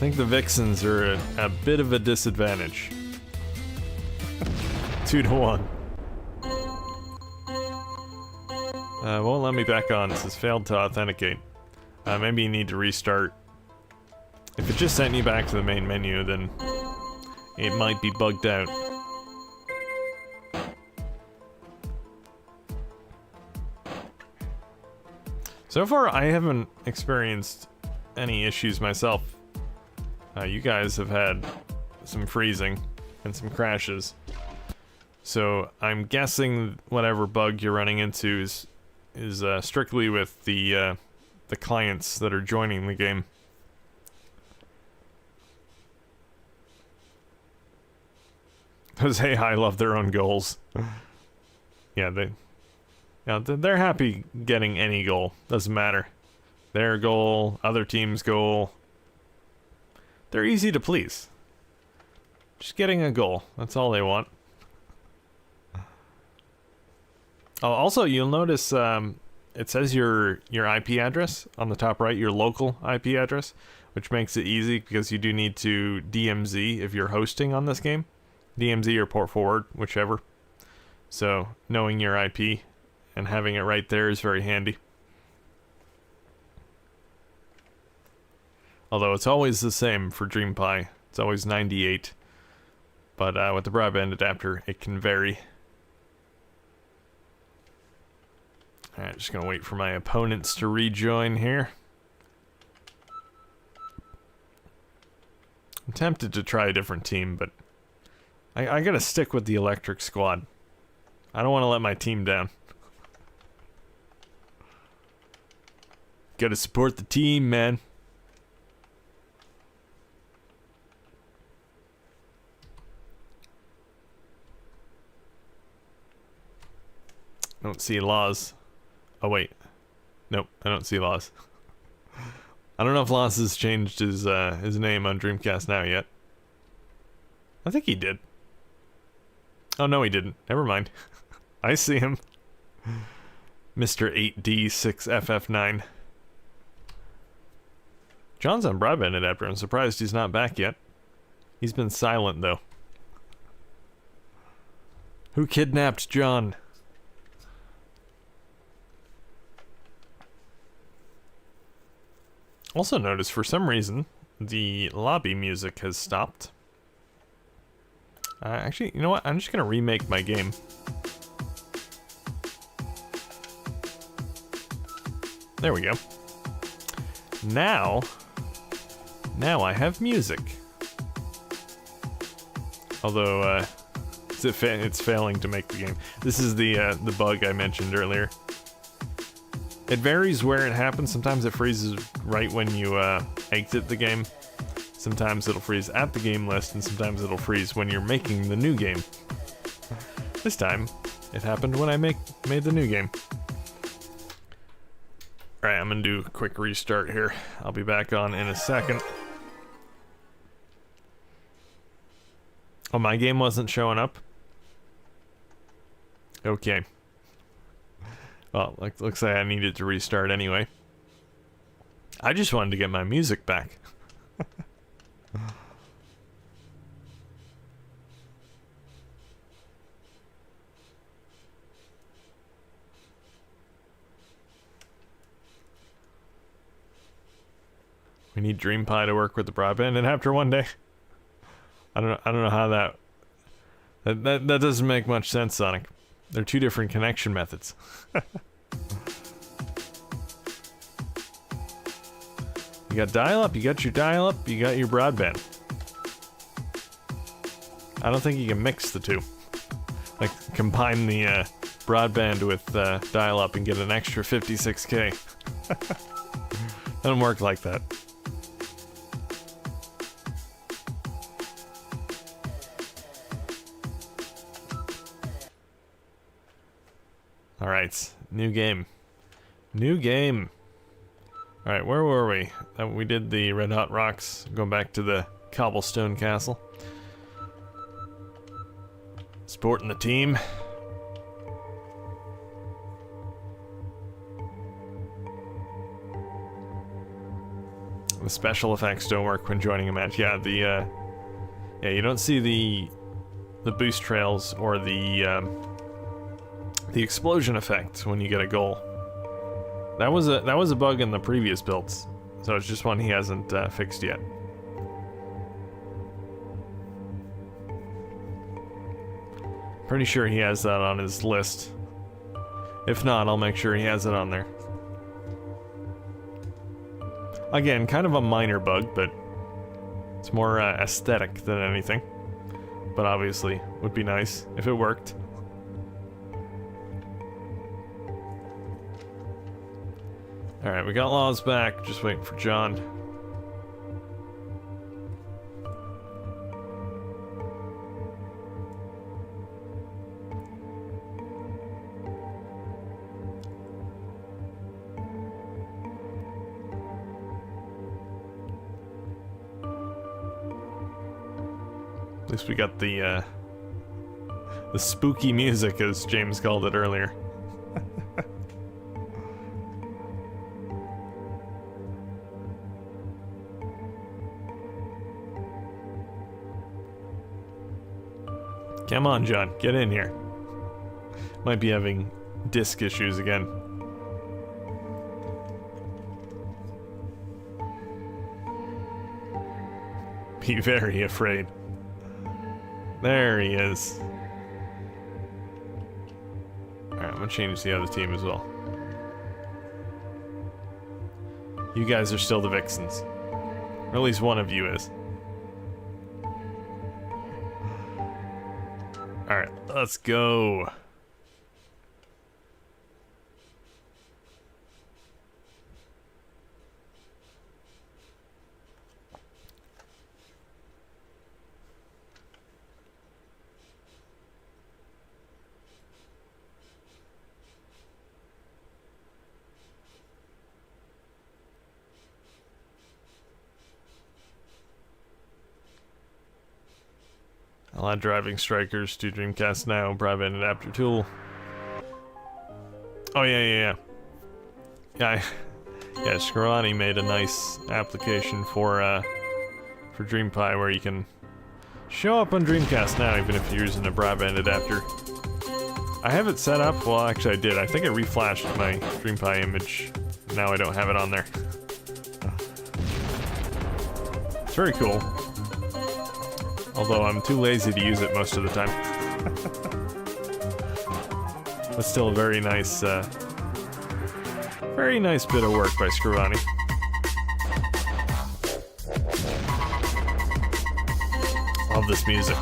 think the Vixens are a bit of a disadvantage. 2-1. Won't let me back on. It says failed to authenticate. Maybe you need to restart. If it just sent you back to the main menu, then it might be bugged out. So far, I haven't experienced any issues myself. You guys have had some freezing and some crashes. So I'm guessing whatever bug you're running into is strictly with the clients that are joining the game. Because hey, I love their own goals. Yeah, they're happy getting any goal. Doesn't matter. Their goal, other team's goal. They're easy to please. Just getting a goal. That's all they want. Oh, also, you'll notice it says your IP address on the top right, your local IP address, which makes it easy because you do need to DMZ if you're hosting on this game. DMZ or port forward, whichever. So, knowing your IP and having it right there is very handy. Although it's always the same for DreamPie. It's always 98. But with the broadband adapter, it can vary. Alright, just gonna wait for my opponents to rejoin here. I'm tempted to try a different team, but I gotta stick with the electric squad. I don't want to let my team down. Gotta support the team, man. I don't see laws. Oh wait. Nope, I don't see Laws. I don't know if Laws has changed his name on Dreamcast now yet. I think he did. Oh no, he didn't. Never mind. I see him. Mr. 8D6FF9. John's on broadband adapter. I'm surprised he's not back yet. He's been silent though. Who kidnapped John? Also notice, for some reason, the lobby music has stopped. Actually, you know what? I'm just gonna remake my game. There we go. Now I have music. Although, it's failing to make the game. This is the bug I mentioned earlier. It varies where it happens. Sometimes it freezes right when you exit the game. Sometimes it'll freeze at the game list, and sometimes it'll freeze when you're making the new game. This time, it happened when I made the new game. Alright, I'm gonna do a quick restart here. I'll be back on in a second. Oh, my game wasn't showing up? Okay. Well, looks like I needed to restart anyway. I just wanted to get my music back. We need DreamPie to work with the broadband adapter one day. I don't know how that doesn't make much sense, Sonic. They're two different connection methods. You got dial-up, you got your dial-up, you got your broadband. I don't think you can mix the two. Like, combine the broadband with dial-up and get an extra 56K. Doesn't work like that. Alright, new game. New game. Alright, where were we? We did the Red Hot Rocks, going back to the Cobblestone Castle. Sporting the team. The special effects don't work when joining a match. Yeah, yeah, you don't see the boost trails or the explosion effect when you get a goal. That was a bug in the previous builds, so it's just one he hasn't fixed yet. Pretty sure he has that on his list. If not, I'll make sure he has it on there. Again, kind of a minor bug, but it's more aesthetic than anything. But obviously, would be nice if it worked. Alright, we got Laws back, just waiting for John. At least we got the spooky music, as James called it earlier. Come on, John, get in here. Might be having disk issues again. Be very afraid. There he is. Alright, I'm gonna change the other team as well. You guys are still the Vixens. Or at least one of you is. Alright, let's go. I'll add driving strikers to Dreamcast now, broadband adapter tool. Oh yeah, Scrivani made a nice application for DreamPie where you can show up on Dreamcast now even if you're using a broadband adapter. I have it set up, well actually I did, I think I reflashed my DreamPie image. Now I don't have it on there. It's very cool. Although I'm too lazy to use it most of the time. But still a very nice bit of work by Scrivani. Love this music.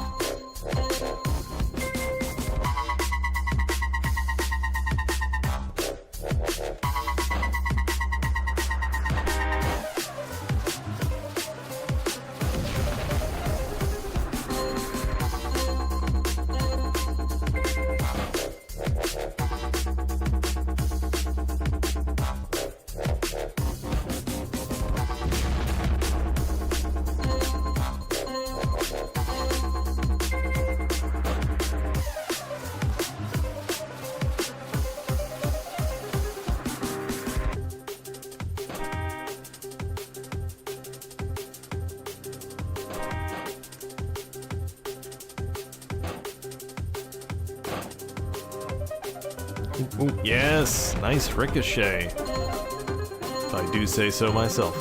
Ooh, yes, nice ricochet. If I do say so myself.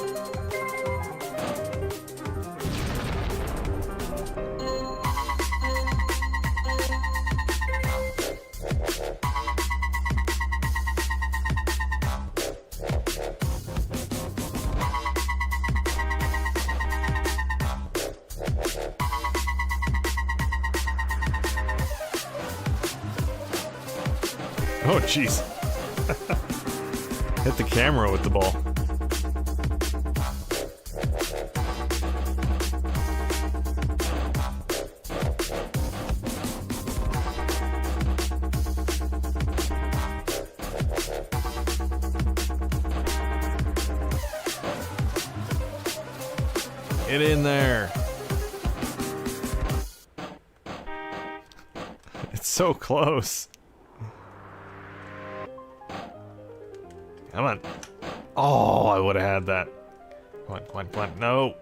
Oh, jeez. Hit the camera with the ball. Get in there. It's so close. Come on. Oh, I would have had that. Come on, come on, come on. No.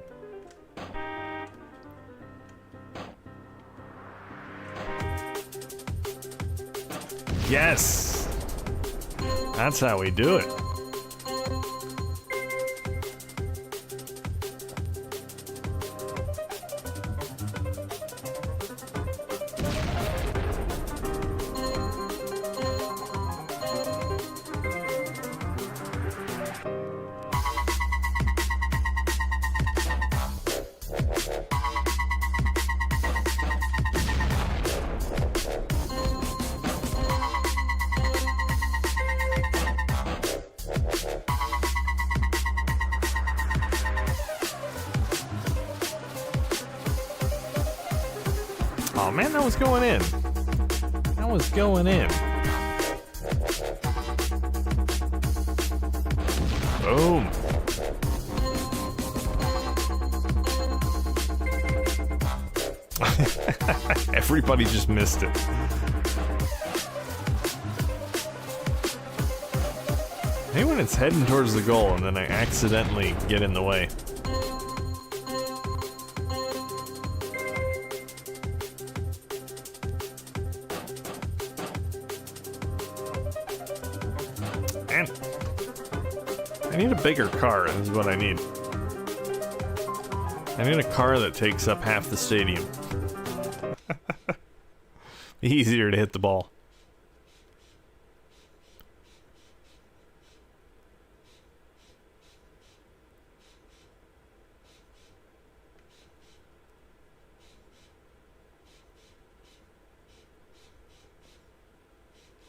Yes. That's how we do it. Oh man, that was going in. That was going in. Boom. Everybody just missed it. Maybe when it's heading towards the goal and then I accidentally get in the way. Man, I need a bigger car, is what I need. I need a car that takes up half the stadium. Easier to hit the ball.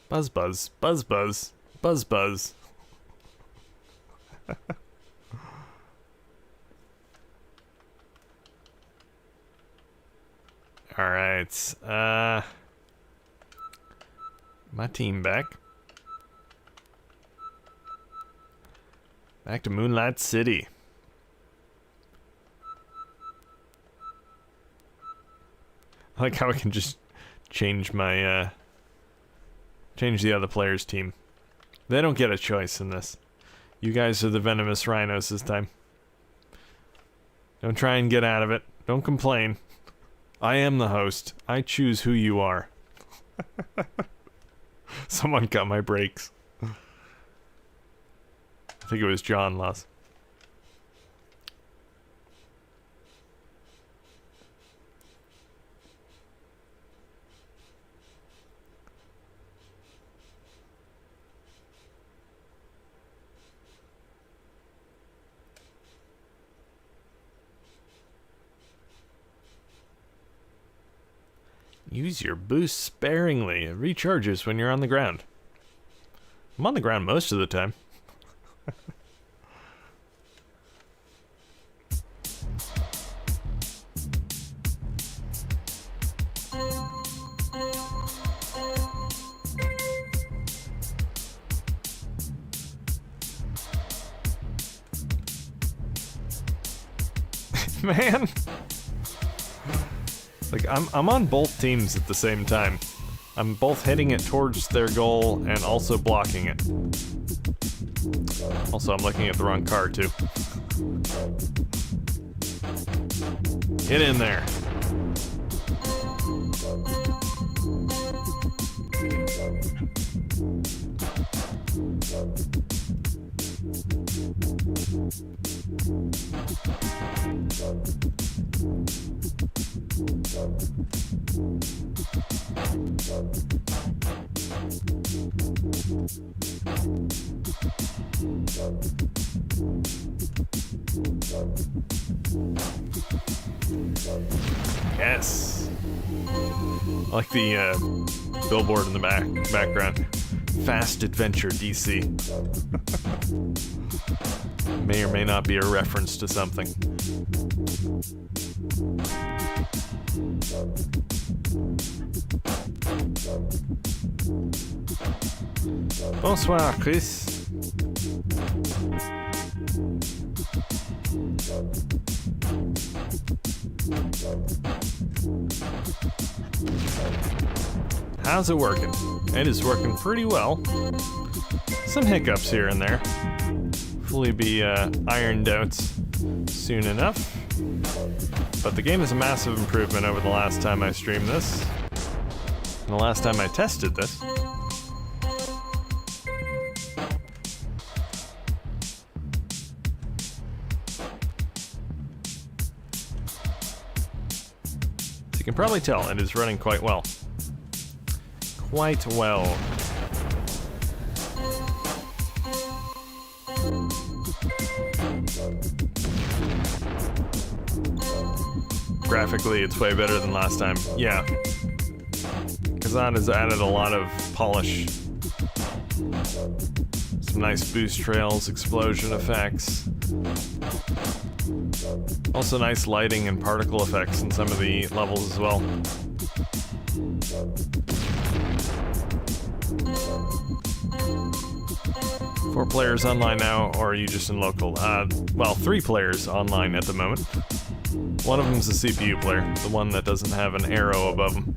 Buzz buzz, buzz buzz, buzz buzz. All right, my team back. Back to Moonlight City. I like how I can just change my, change the other player's team. They don't get a choice in this. You guys are the venomous rhinos this time. Don't try and get out of it. Don't complain. I am the host. I choose who you are. Someone cut my brakes. I think it was John Loss. Use your boost sparingly. It recharges when you're on the ground. I'm on the ground most of the time. Man. Like, I'm on both teams at the same time. I'm both hitting it towards their goal and also blocking it. Also, I'm looking at the wrong car, too. Get in there. Yes. I like the billboard in the background. Fast Adventure DC. May or may not be a reference to something. Bonsoir, Chris. How's it working? It is working pretty well. Some hiccups here and there. Hopefully be ironed out soon enough. But the game is a massive improvement over the last time I streamed this. And the last time I tested this. As you can probably tell, it is running quite well. Quite well. Graphically, it's way better than last time. Yeah. Kazan has added a lot of polish. Some nice boost trails, explosion effects. Also nice lighting and particle effects in some of the levels as well. Four players online now, or are you just in local? Well, 3 players online at the moment. One of them's a CPU player, the one that doesn't have an arrow above him.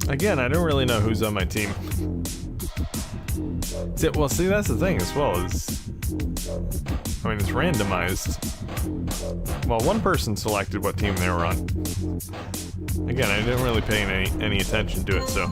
Again, I don't really know who's on my team. Well, see, that's the thing as well, is... I mean, it's randomized. Well, one person selected what team they were on. Again, I didn't really pay any attention to it, so...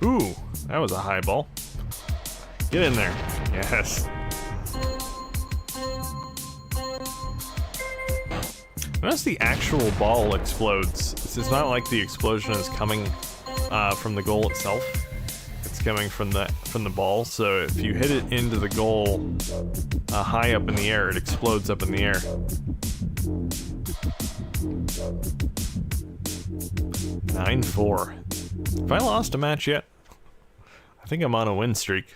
Ooh, that was a high ball. Get in there. Yes. Notice the actual ball explodes. It's not like the explosion is coming from the goal itself. It's coming from the ball. So if you hit it into the goal high up in the air, it explodes up in the air. 9-4. Have I lost a match yet? I think I'm on a win streak.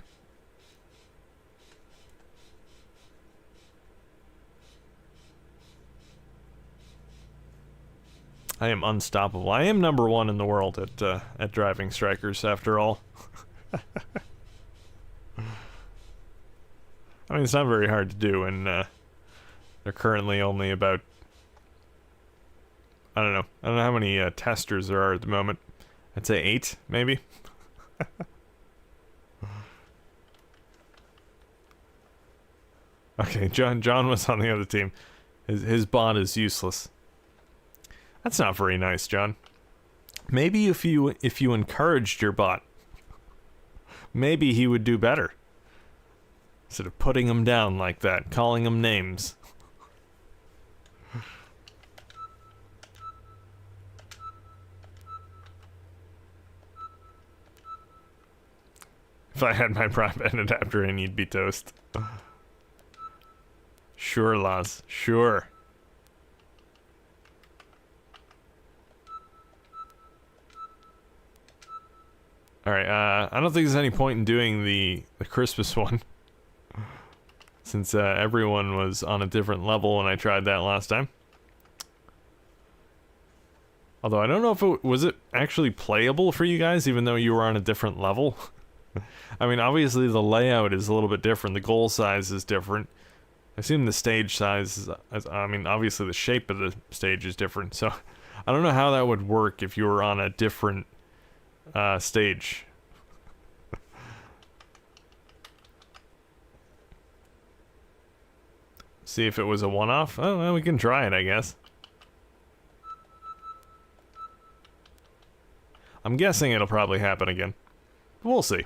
I am unstoppable. I am number 1 in the world at driving strikers, after all. I mean, it's not very hard to do, and they're currently only about... I don't know how many testers there are at the moment. I'd say 8, maybe. Okay, John was on the other team. His bot is useless. That's not very nice, John. Maybe if you encouraged your bot, maybe he would do better. Instead of putting him down like that, calling him names. If I had my broadband adapter in, you'd be toast. Sure, Laz. Sure. Alright, I don't think there's any point in doing the Christmas one. Since everyone was on a different level when I tried that last time. Although I don't know if was it actually playable for you guys, even though you were on a different level? I mean, obviously the layout is a little bit different. The goal size is different. I assume the stage size is, I mean, obviously the shape of the stage is different. So I don't know how that would work if you were on a different stage. See if it was a one-off? Oh, well, we can try it, I guess. I'm guessing it'll probably happen again. We'll see.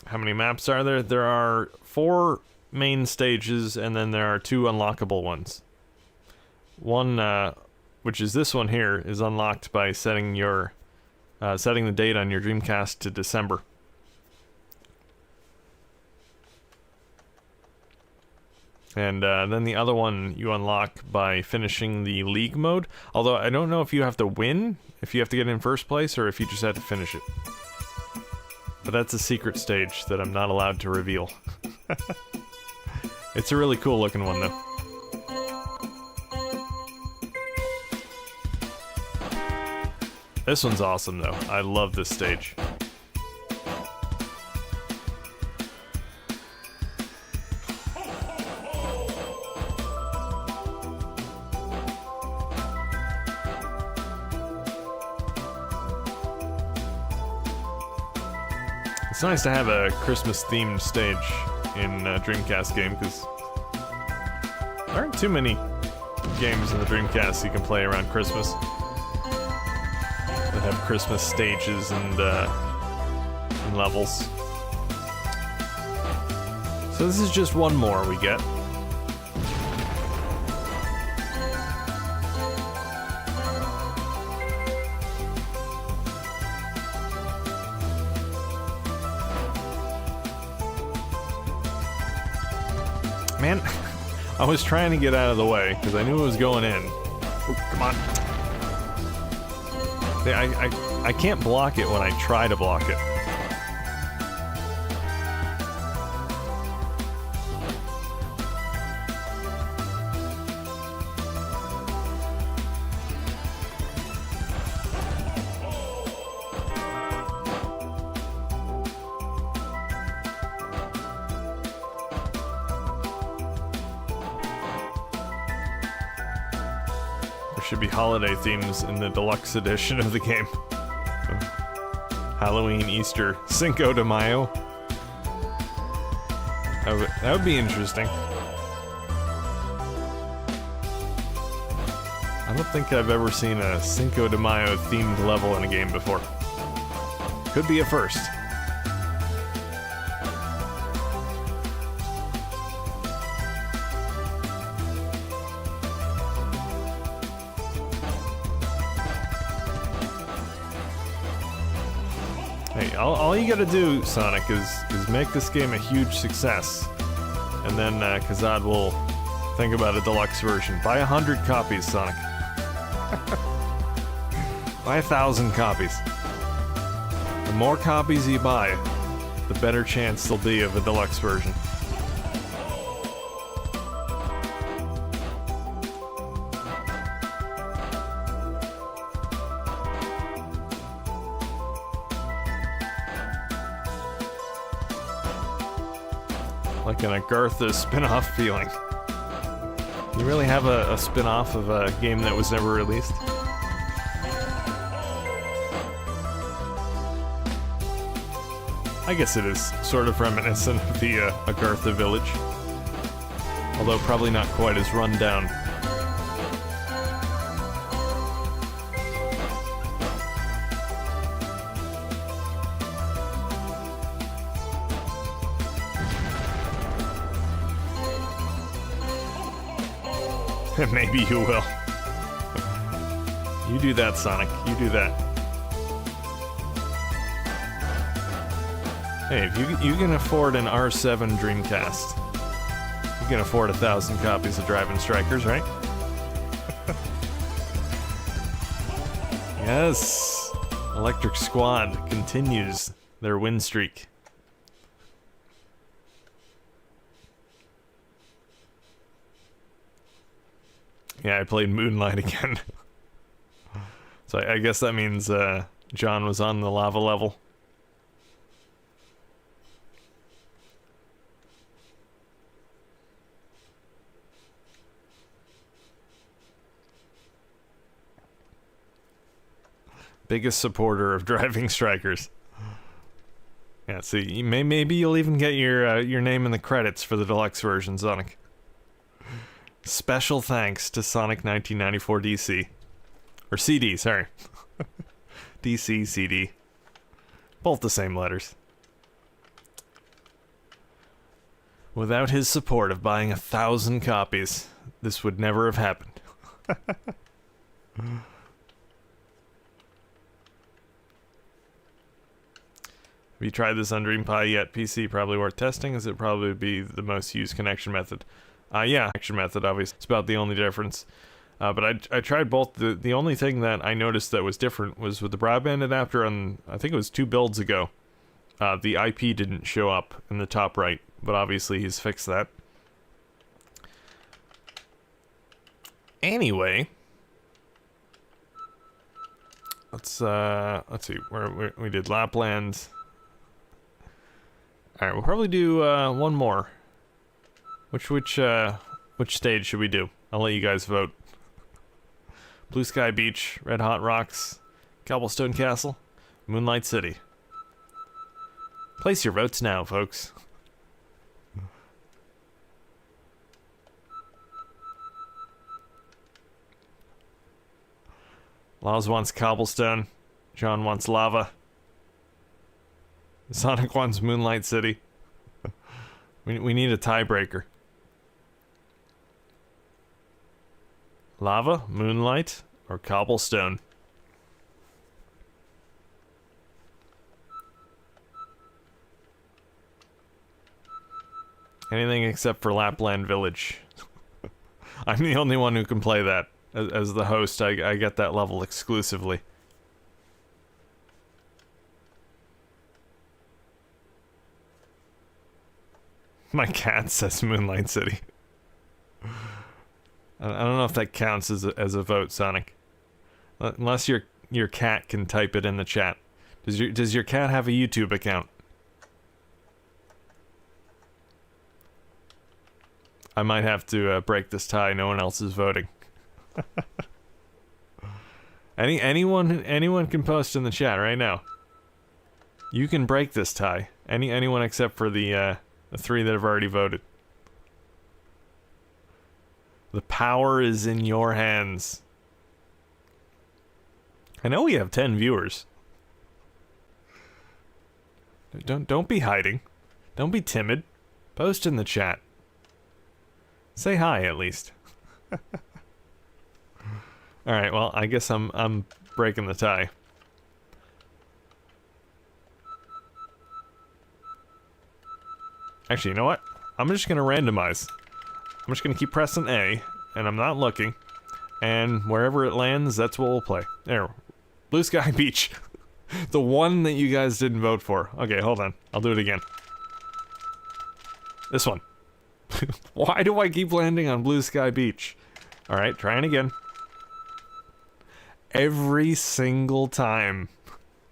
How many maps are there? There are 4 main stages, and then there are 2 unlockable ones. One, which is this one here, is unlocked by setting your setting the date on your Dreamcast to December. And then the other one you unlock by finishing the league mode. Although I don't know if you have to win, if you have to get in first place, or if you just have to finish it. But that's a secret stage that I'm not allowed to reveal. It's a really cool looking one though. This one's awesome though. I love this stage. It's nice to have a Christmas-themed stage in a Dreamcast game, because there aren't too many games in the Dreamcast you can play around Christmas that have Christmas stages and levels. So this is just one more we get. Man, I was trying to get out of the way because I knew it was going in. Oh, come on. See, I can't block it when I try to block it. Should be holiday themes in the deluxe edition of the game. Halloween, Easter, Cinco de Mayo. That would be interesting. I don't think I've ever seen a Cinco de Mayo themed level in a game before. Could be a first. Hey, all you gotta do, Sonic, is make this game a huge success. And then Kazad will think about a deluxe version. Buy 100 copies, Sonic. Buy 1,000 copies. The more copies you buy, the better chance there'll be of a deluxe version. Like an Agartha spin-off feeling. You really have a spin-off of a game that was never released? I guess it is sort of reminiscent of the Agartha village. Although probably not quite as run down. Maybe you will. You do that, Sonic. You do that. Hey, if you can afford an R7 Dreamcast, you can afford 1,000 copies of Driving Strikers, right? Yes! Electric Squad continues their win streak. Yeah, I played Moonlight again. So I guess that means John was on the lava level. Biggest supporter of Driving Strikers. Yeah, so maybe you'll even get your name in the credits for the deluxe version, Sonic. Special thanks to Sonic 1994 DC. Or CD, sorry. DC, CD. Both the same letters. Without his support of buying 1,000 copies, this would never have happened. Have you tried this on DreamPie yet? PC probably worth testing, as it probably be the most used connection method. Yeah, action method, obviously. It's about the only difference. But I tried both. The only thing that I noticed that was different was with the broadband adapter on, I think it was 2 builds ago. The IP didn't show up in the top right, but obviously he's fixed that. Anyway, let's see, where we did Lapland. All right, we'll probably do one more. Which stage should we do? I'll let you guys vote. Blue Sky Beach, Red Hot Rocks, Cobblestone Castle, Moonlight City. Place your votes now, folks. Laws wants Cobblestone. John wants Lava. Sonic wants Moonlight City. We need a tiebreaker. Lava, Moonlight, or Cobblestone? Anything except for Lapland Village. I'm the only one who can play that. As the host, I get that level exclusively. My cat says Moonlight City. I don't know if that counts as a vote, Sonic. Unless your cat can type it in the chat. Does your cat have a YouTube account? I might have to break this tie. No one else is voting. Anyone can post in the chat right now. You can break this tie. Anyone except for the 3 that have already voted. The power is in your hands. I know we have 10 viewers. Don't be hiding. Don't be timid. Post in the chat. Say hi at least. All right, well, I guess I'm breaking the tie. Actually, you know what? I'm just gonna randomize. I'm just gonna keep pressing A, and I'm not looking. And wherever it lands, that's what we'll play. There. Blue Sky Beach. The one that you guys didn't vote for. Okay, hold on. I'll do it again. This one. Why do I keep landing on Blue Sky Beach? Alright, trying again. Every single time.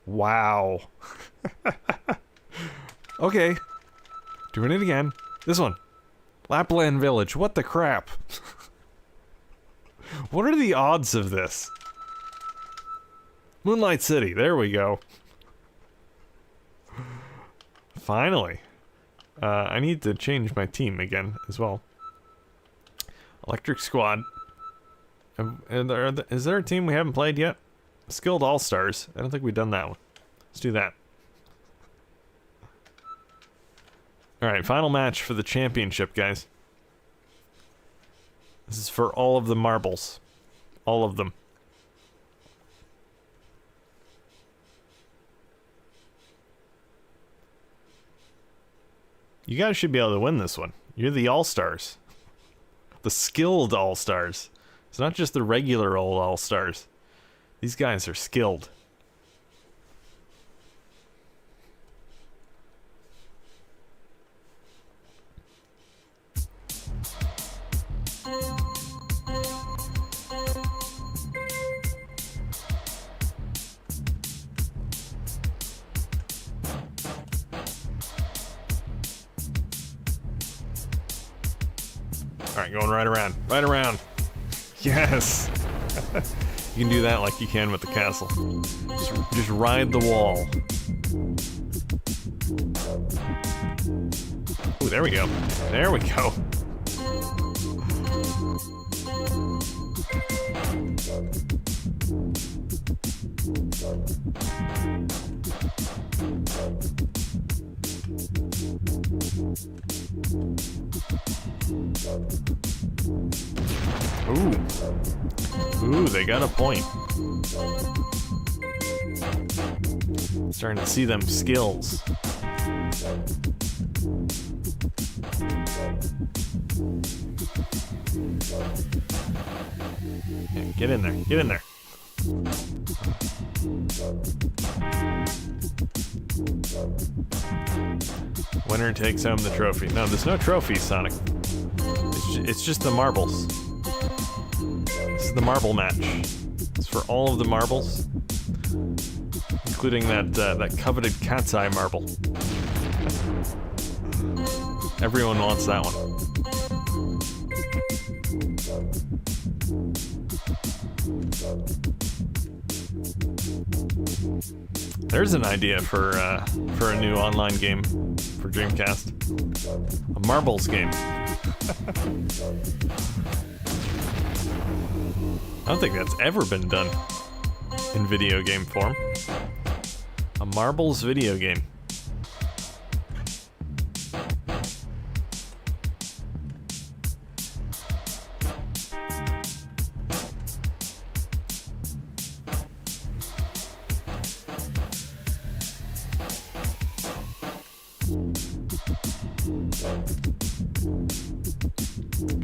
Wow. Okay. Doing it again. This one. Lapland Village. What the crap? What are the odds of this? Moonlight City. There we go. Finally. I need to change my team again as well. Electric Squad. Is there a team we haven't played yet? Skilled All-Stars. I don't think we've done that one. Let's do that. Alright, final match for the championship, guys. This is for all of the marbles. All of them. You guys should be able to win this one. You're the All-Stars. The skilled All-Stars. It's not just the regular old All-Stars. These guys are skilled. Alright, going right around. Right around. Yes! You can do that like you can with the castle. Just ride the wall. Ooh, there we go. There we go. Ooh, they got a point. Starting to see them skills. Yeah, get in there. Get in there. Winner takes home the trophy. No, there's no trophy, Sonic. It's just the marbles. This is the marble match. It's for all of the marbles, including that coveted cat's eye marble. Everyone wants that one. There's an idea for a new online game for Dreamcast. A marbles game. I don't think that's ever been done in video game form. A marbles video game.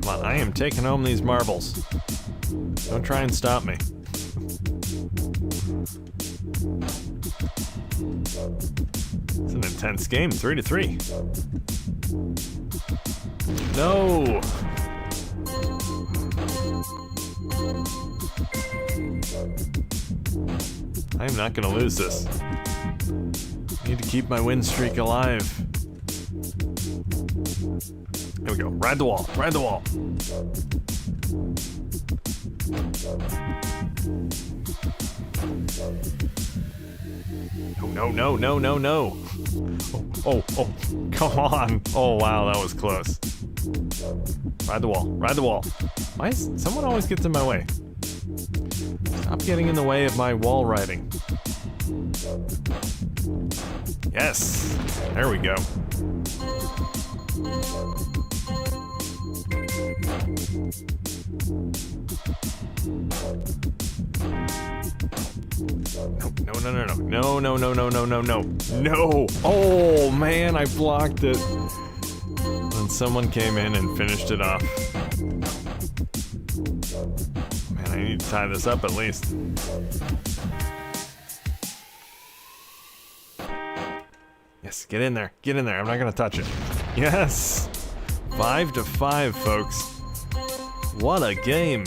Come on, I am taking home these marbles. Don't try and stop me. It's an intense game, 3-3. No! I am not gonna lose this. I need to keep my win streak alive. Here we go. Ride the wall. Ride the wall. No, no, no, no, no. Oh, come on. Oh, wow, that was close. Ride the wall. Ride the wall. Why is someone always gets in my way? Stop getting in the way of my wall riding. Yes. There we go. No. Oh, man, I blocked it. And someone came in and finished it off. Man, I need to tie this up at least. Yes, get in there. Get in there. I'm not going to touch it. Yes. 5-5, folks. What a game.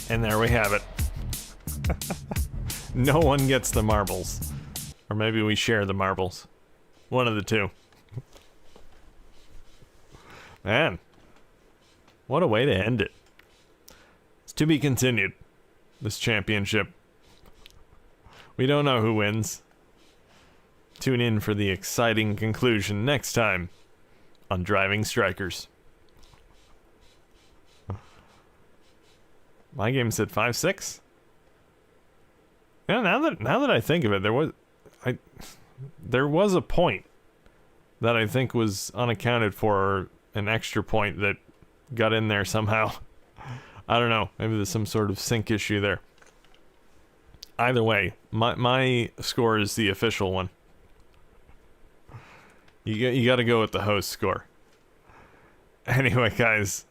And there we have it. No one gets the marbles. Or maybe we share the marbles. One of the two. Man. What a way to end it. It's to be continued. This championship. We don't know who wins. Tune in for the exciting conclusion next time on Driving Strikers. My game said 5-6. Yeah, now that I think of it, there was a point that I think was unaccounted for, an extra point that got in there somehow. I don't know. Maybe there's some sort of sync issue there. Either way, my score is the official one. You got to go with the host score. Anyway, guys,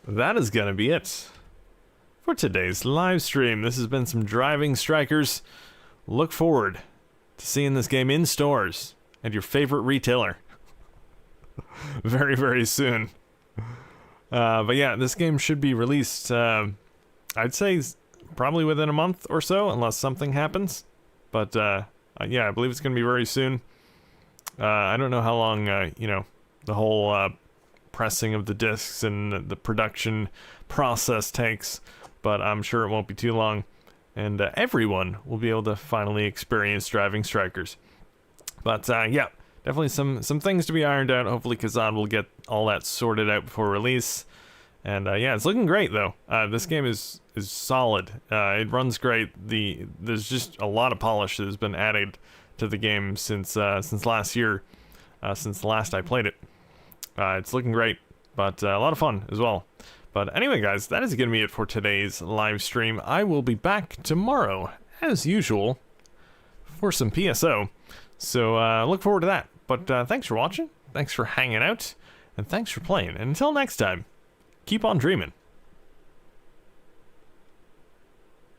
that is gonna be it for today's live stream. This has been some Driving Strikers. Look forward to seeing this game in stores at your favorite retailer very, very soon. But yeah, this game should be released, I'd say probably within a month or so, unless something happens. But yeah, I believe it's going to be very soon. I don't know how long, the whole pressing of the discs and the production process takes, but I'm sure it won't be too long, and everyone will be able to finally experience Driving Strikers. But yeah, definitely some things to be ironed out. Hopefully Kazan will get all that sorted out before release. And yeah, it's looking great though. This game is solid. It runs great. There's just a lot of polish that has been added to the game since last year, since the last I played it. It's looking great, but a lot of fun as well. But anyway, guys, that is going to be it for today's live stream. I will be back tomorrow, as usual, for some PSO. So look forward to that. But thanks for watching, thanks for hanging out, and thanks for playing. And until next time, keep on dreaming.